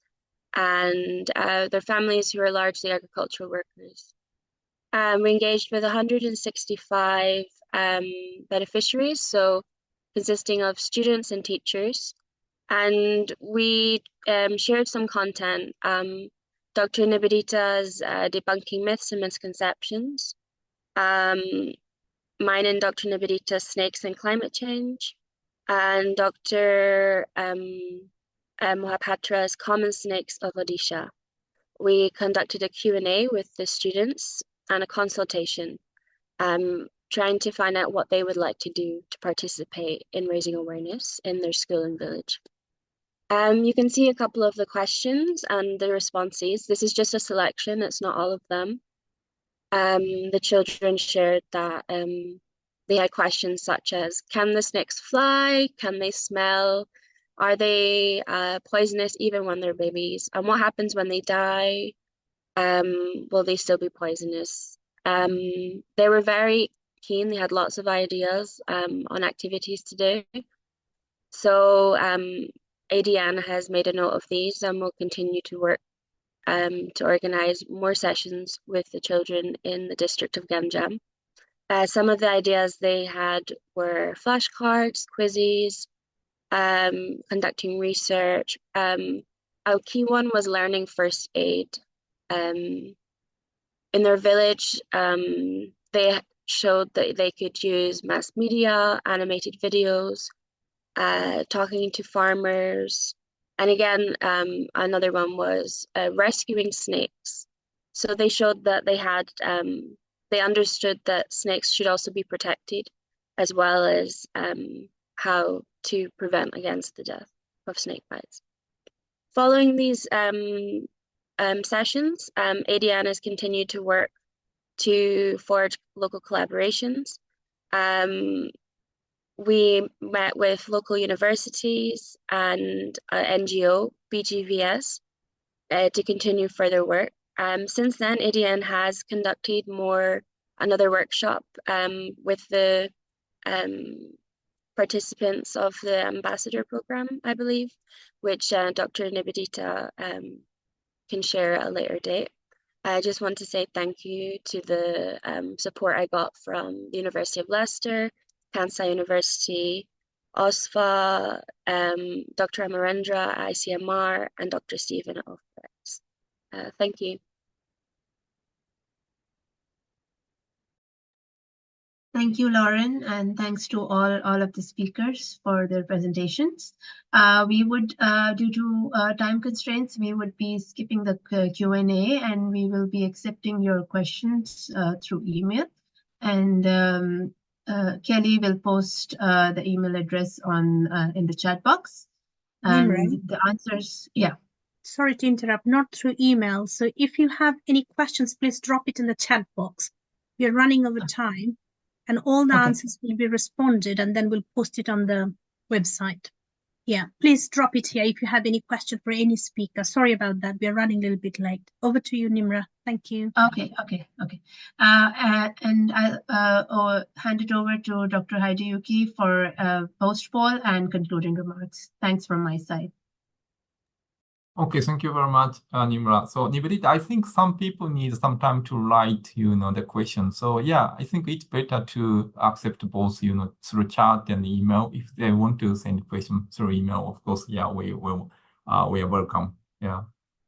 and their families who are largely agricultural workers. We engaged with 165 beneficiaries, so consisting of students and teachers, and we shared some content. Dr. Nivedita's debunking myths and misconceptions, mine and Dr. Nivedita's snakes and climate change, and Dr. Mohapatra's common snakes of Odisha. We conducted a Q&A with the students and a consultation, trying to find out what they would like to do to participate in raising awareness in their school and village. You can see a couple of the questions and the responses. This is just a selection, it's not all of them. The children shared that they had questions such as, can the snakes fly? Can they smell? Are they poisonous even when they're babies? And what happens when they die? Will they still be poisonous? They were very keen. They had lots of ideas on activities to do. So ADN has made a note of these and will continue to work to organize more sessions with the children in the district of Ganjam. Some of the ideas they had were flashcards, quizzes, conducting research. A key one was learning first aid. In their village, they showed that they could use mass media, animated videos, talking to farmers. And again, another one was rescuing snakes. So they showed that they understood that snakes should also be protected, as well as how to prevent against the death of snake bites. Following these sessions, ADN has continued to work to forge local collaborations. We met with local universities and NGO, BGVS, to continue further work. Since then, ADN has conducted another workshop with the participants of the ambassador program, I believe, which Dr. Nivedita can share at a later date. I just want to say thank you to the support I got from the University of Leicester, Kansai University, OSFA, Dr. Amarendra, ICMR, and Dr. Stephen at OFREX. Thank you. Thank you, Lauren, and thanks to all of the speakers for their presentations. We would, due to time constraints, we would be skipping the Q&A, and we will be accepting your questions through email. And Kelly will post the email address in the chat box. And Nimra, the answers, yeah. sorry to interrupt, not through email. So if you have any questions, please drop it in the chat box. We are running over time, and all the answers will be responded, and then we'll post it on the website. Yeah, please drop it here if you have any question for any speaker. Sorry about that. We are running a little bit late. Over to you, Nimra. Thank you. Okay. And I'll hand it over to Dr. Hideyuki for post-poll and concluding remarks. Thanks from my side. Okay, thank you very much, Nimra. So, Nivedita, I think some people need some time to write, the question. So, yeah, I think it's better to accept both, through chat and email. If they want to send a question through email, of course, yeah, we are welcome. Yeah.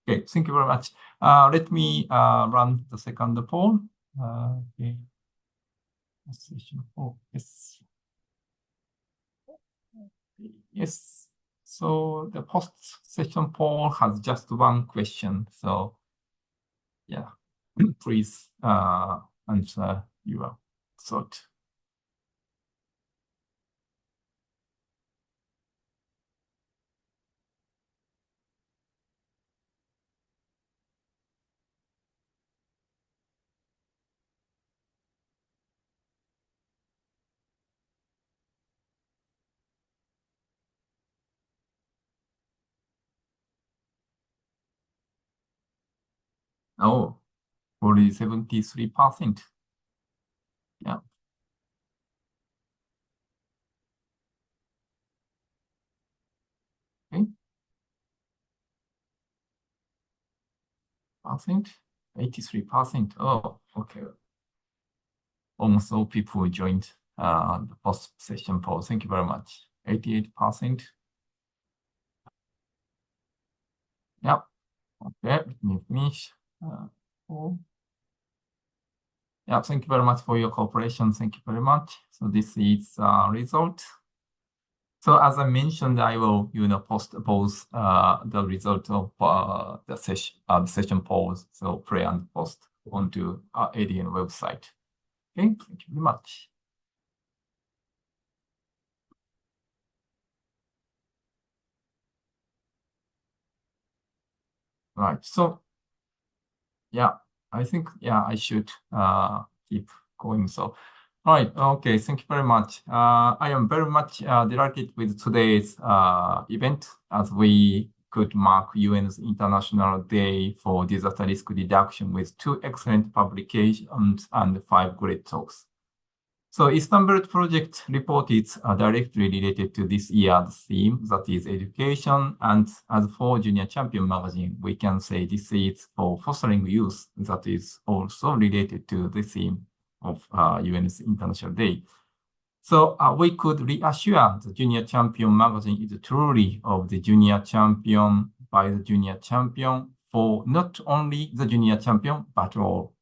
Okay, thank you very much. Let me run the second poll. Okay. Session 4. Yes. Yes. So the post-session poll has just one question. So yeah, please answer your thought. Oh, only 73%. Yeah. Okay. 83%. Oh, okay. Almost all people joined the post-session poll. Thank you very much. 88%. Yep. Okay, let me finish. Yeah, thank you very much for your cooperation. Thank you very much. So this is result. So as I mentioned, I will, post both the result of the session polls. So pre and post onto our ADN website. Okay, thank you very much. Right. So yeah. I think, yeah, I should keep going. So, all right. Okay. Thank you very much. I am very much delighted with today's event as we could mark UN's International Day for Disaster Risk Reduction with 2 excellent publications and 5 great talks. So Istanbul project report is directly related to this year's theme, that is education. And as for Junior Champion magazine, we can say this is for fostering youth, that is also related to the theme of UN's International Day. So we could reassure the Junior Champion magazine is truly of the Junior Champion by the Junior Champion for not only the Junior Champion, but all.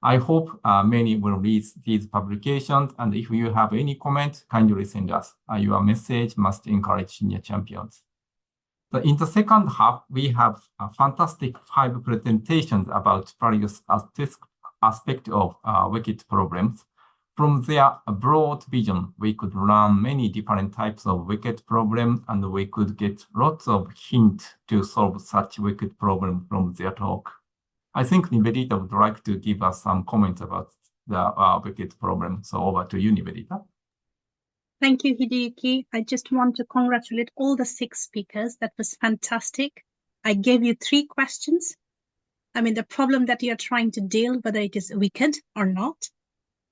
I hope many will read these publications, and if you have any comments, kindly send us. Your message must encourage Junior Champions. So in the second half, we have a fantastic 5 presentations about various aspects of wicked problems. From their broad vision, we could learn many different types of wicked problems, and we could get lots of hints to solve such wicked problems from their talk. I think Nivedita would like to give us some comments about the wicked problem. So over to you, Nivedita. Thank you, Hideyuki. I just want to congratulate all the 6 speakers. That was fantastic. I gave you 3 questions. I mean, the problem that you're trying to deal, whether it is wicked or not.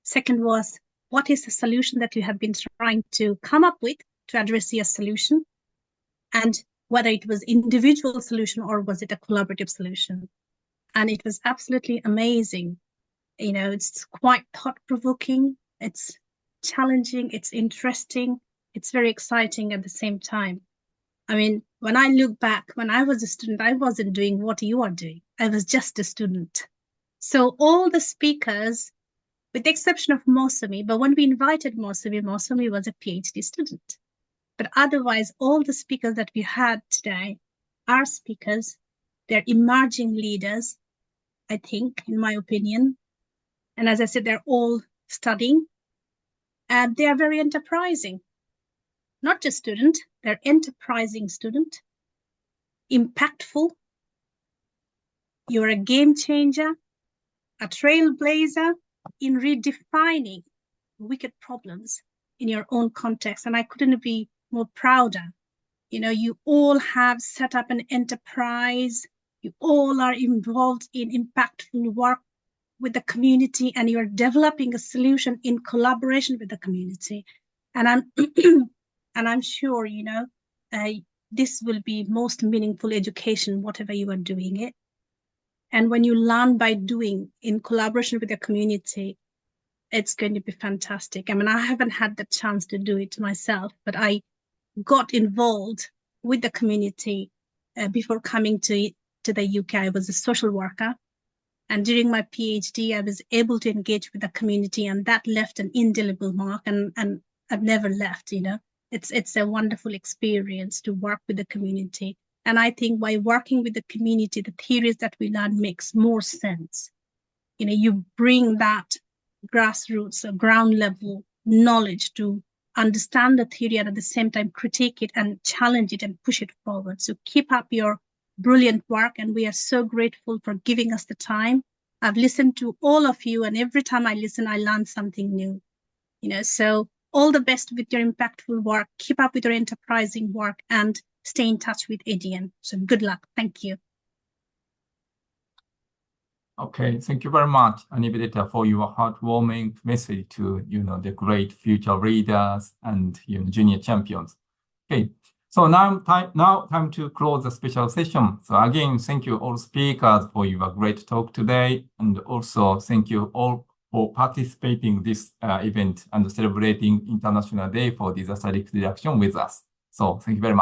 Second was, what is the solution that you have been trying to come up with to address your solution? And whether it was individual solution or was it a collaborative solution? And it was absolutely amazing. You know, it's quite thought-provoking, it's challenging, it's interesting, it's very exciting at the same time. I mean, when I look back, when I was a student, I wasn't doing what you are doing. I was just a student. So all the speakers, with the exception of Mosumi, but when we invited Mosumi was a PhD student. But otherwise, all the speakers that we had today are speakers. They're emerging leaders, I think, in my opinion. And as I said, they're all studying and they are very enterprising. Not just student, they're enterprising student, impactful. You're a game changer, a trailblazer in redefining wicked problems in your own context. And I couldn't be more prouder. You know, you all have set up an enterprise. You all are involved in impactful work with the community, and you're developing a solution in collaboration with the community. And I'm and I'm sure, you know, this will be most meaningful education, whatever you are doing it. And when you learn by doing in collaboration with the community, it's going to be fantastic. I mean, I haven't had the chance to do it myself, but I got involved with the community before coming to the UK. I was a social worker. And during my PhD, I was able to engage with the community, and that left an indelible mark, and I've never left, you know. It's a wonderful experience to work with the community. And I think by working with the community, the theories that we learn makes more sense. You know, you bring that grassroots, ground level knowledge to understand the theory and at the same time critique it and challenge it and push it forward. So keep up your brilliant work, and we are so grateful for giving us the time. I've listened to all of you, and every time I listen, I learn something new. You know, so all the best with your impactful work. Keep up with your enterprising work and stay in touch with ADN. So good luck. Thank you. Okay, thank you very much, Nivedita, for your heartwarming message to, you know, the great future leaders and, you know, junior champions. Okay, so now time to close the special session. So again, thank you all speakers for your great talk today, and also thank you all for participating in this event and celebrating International Day for Disaster Risk Reduction with us. So thank you very much.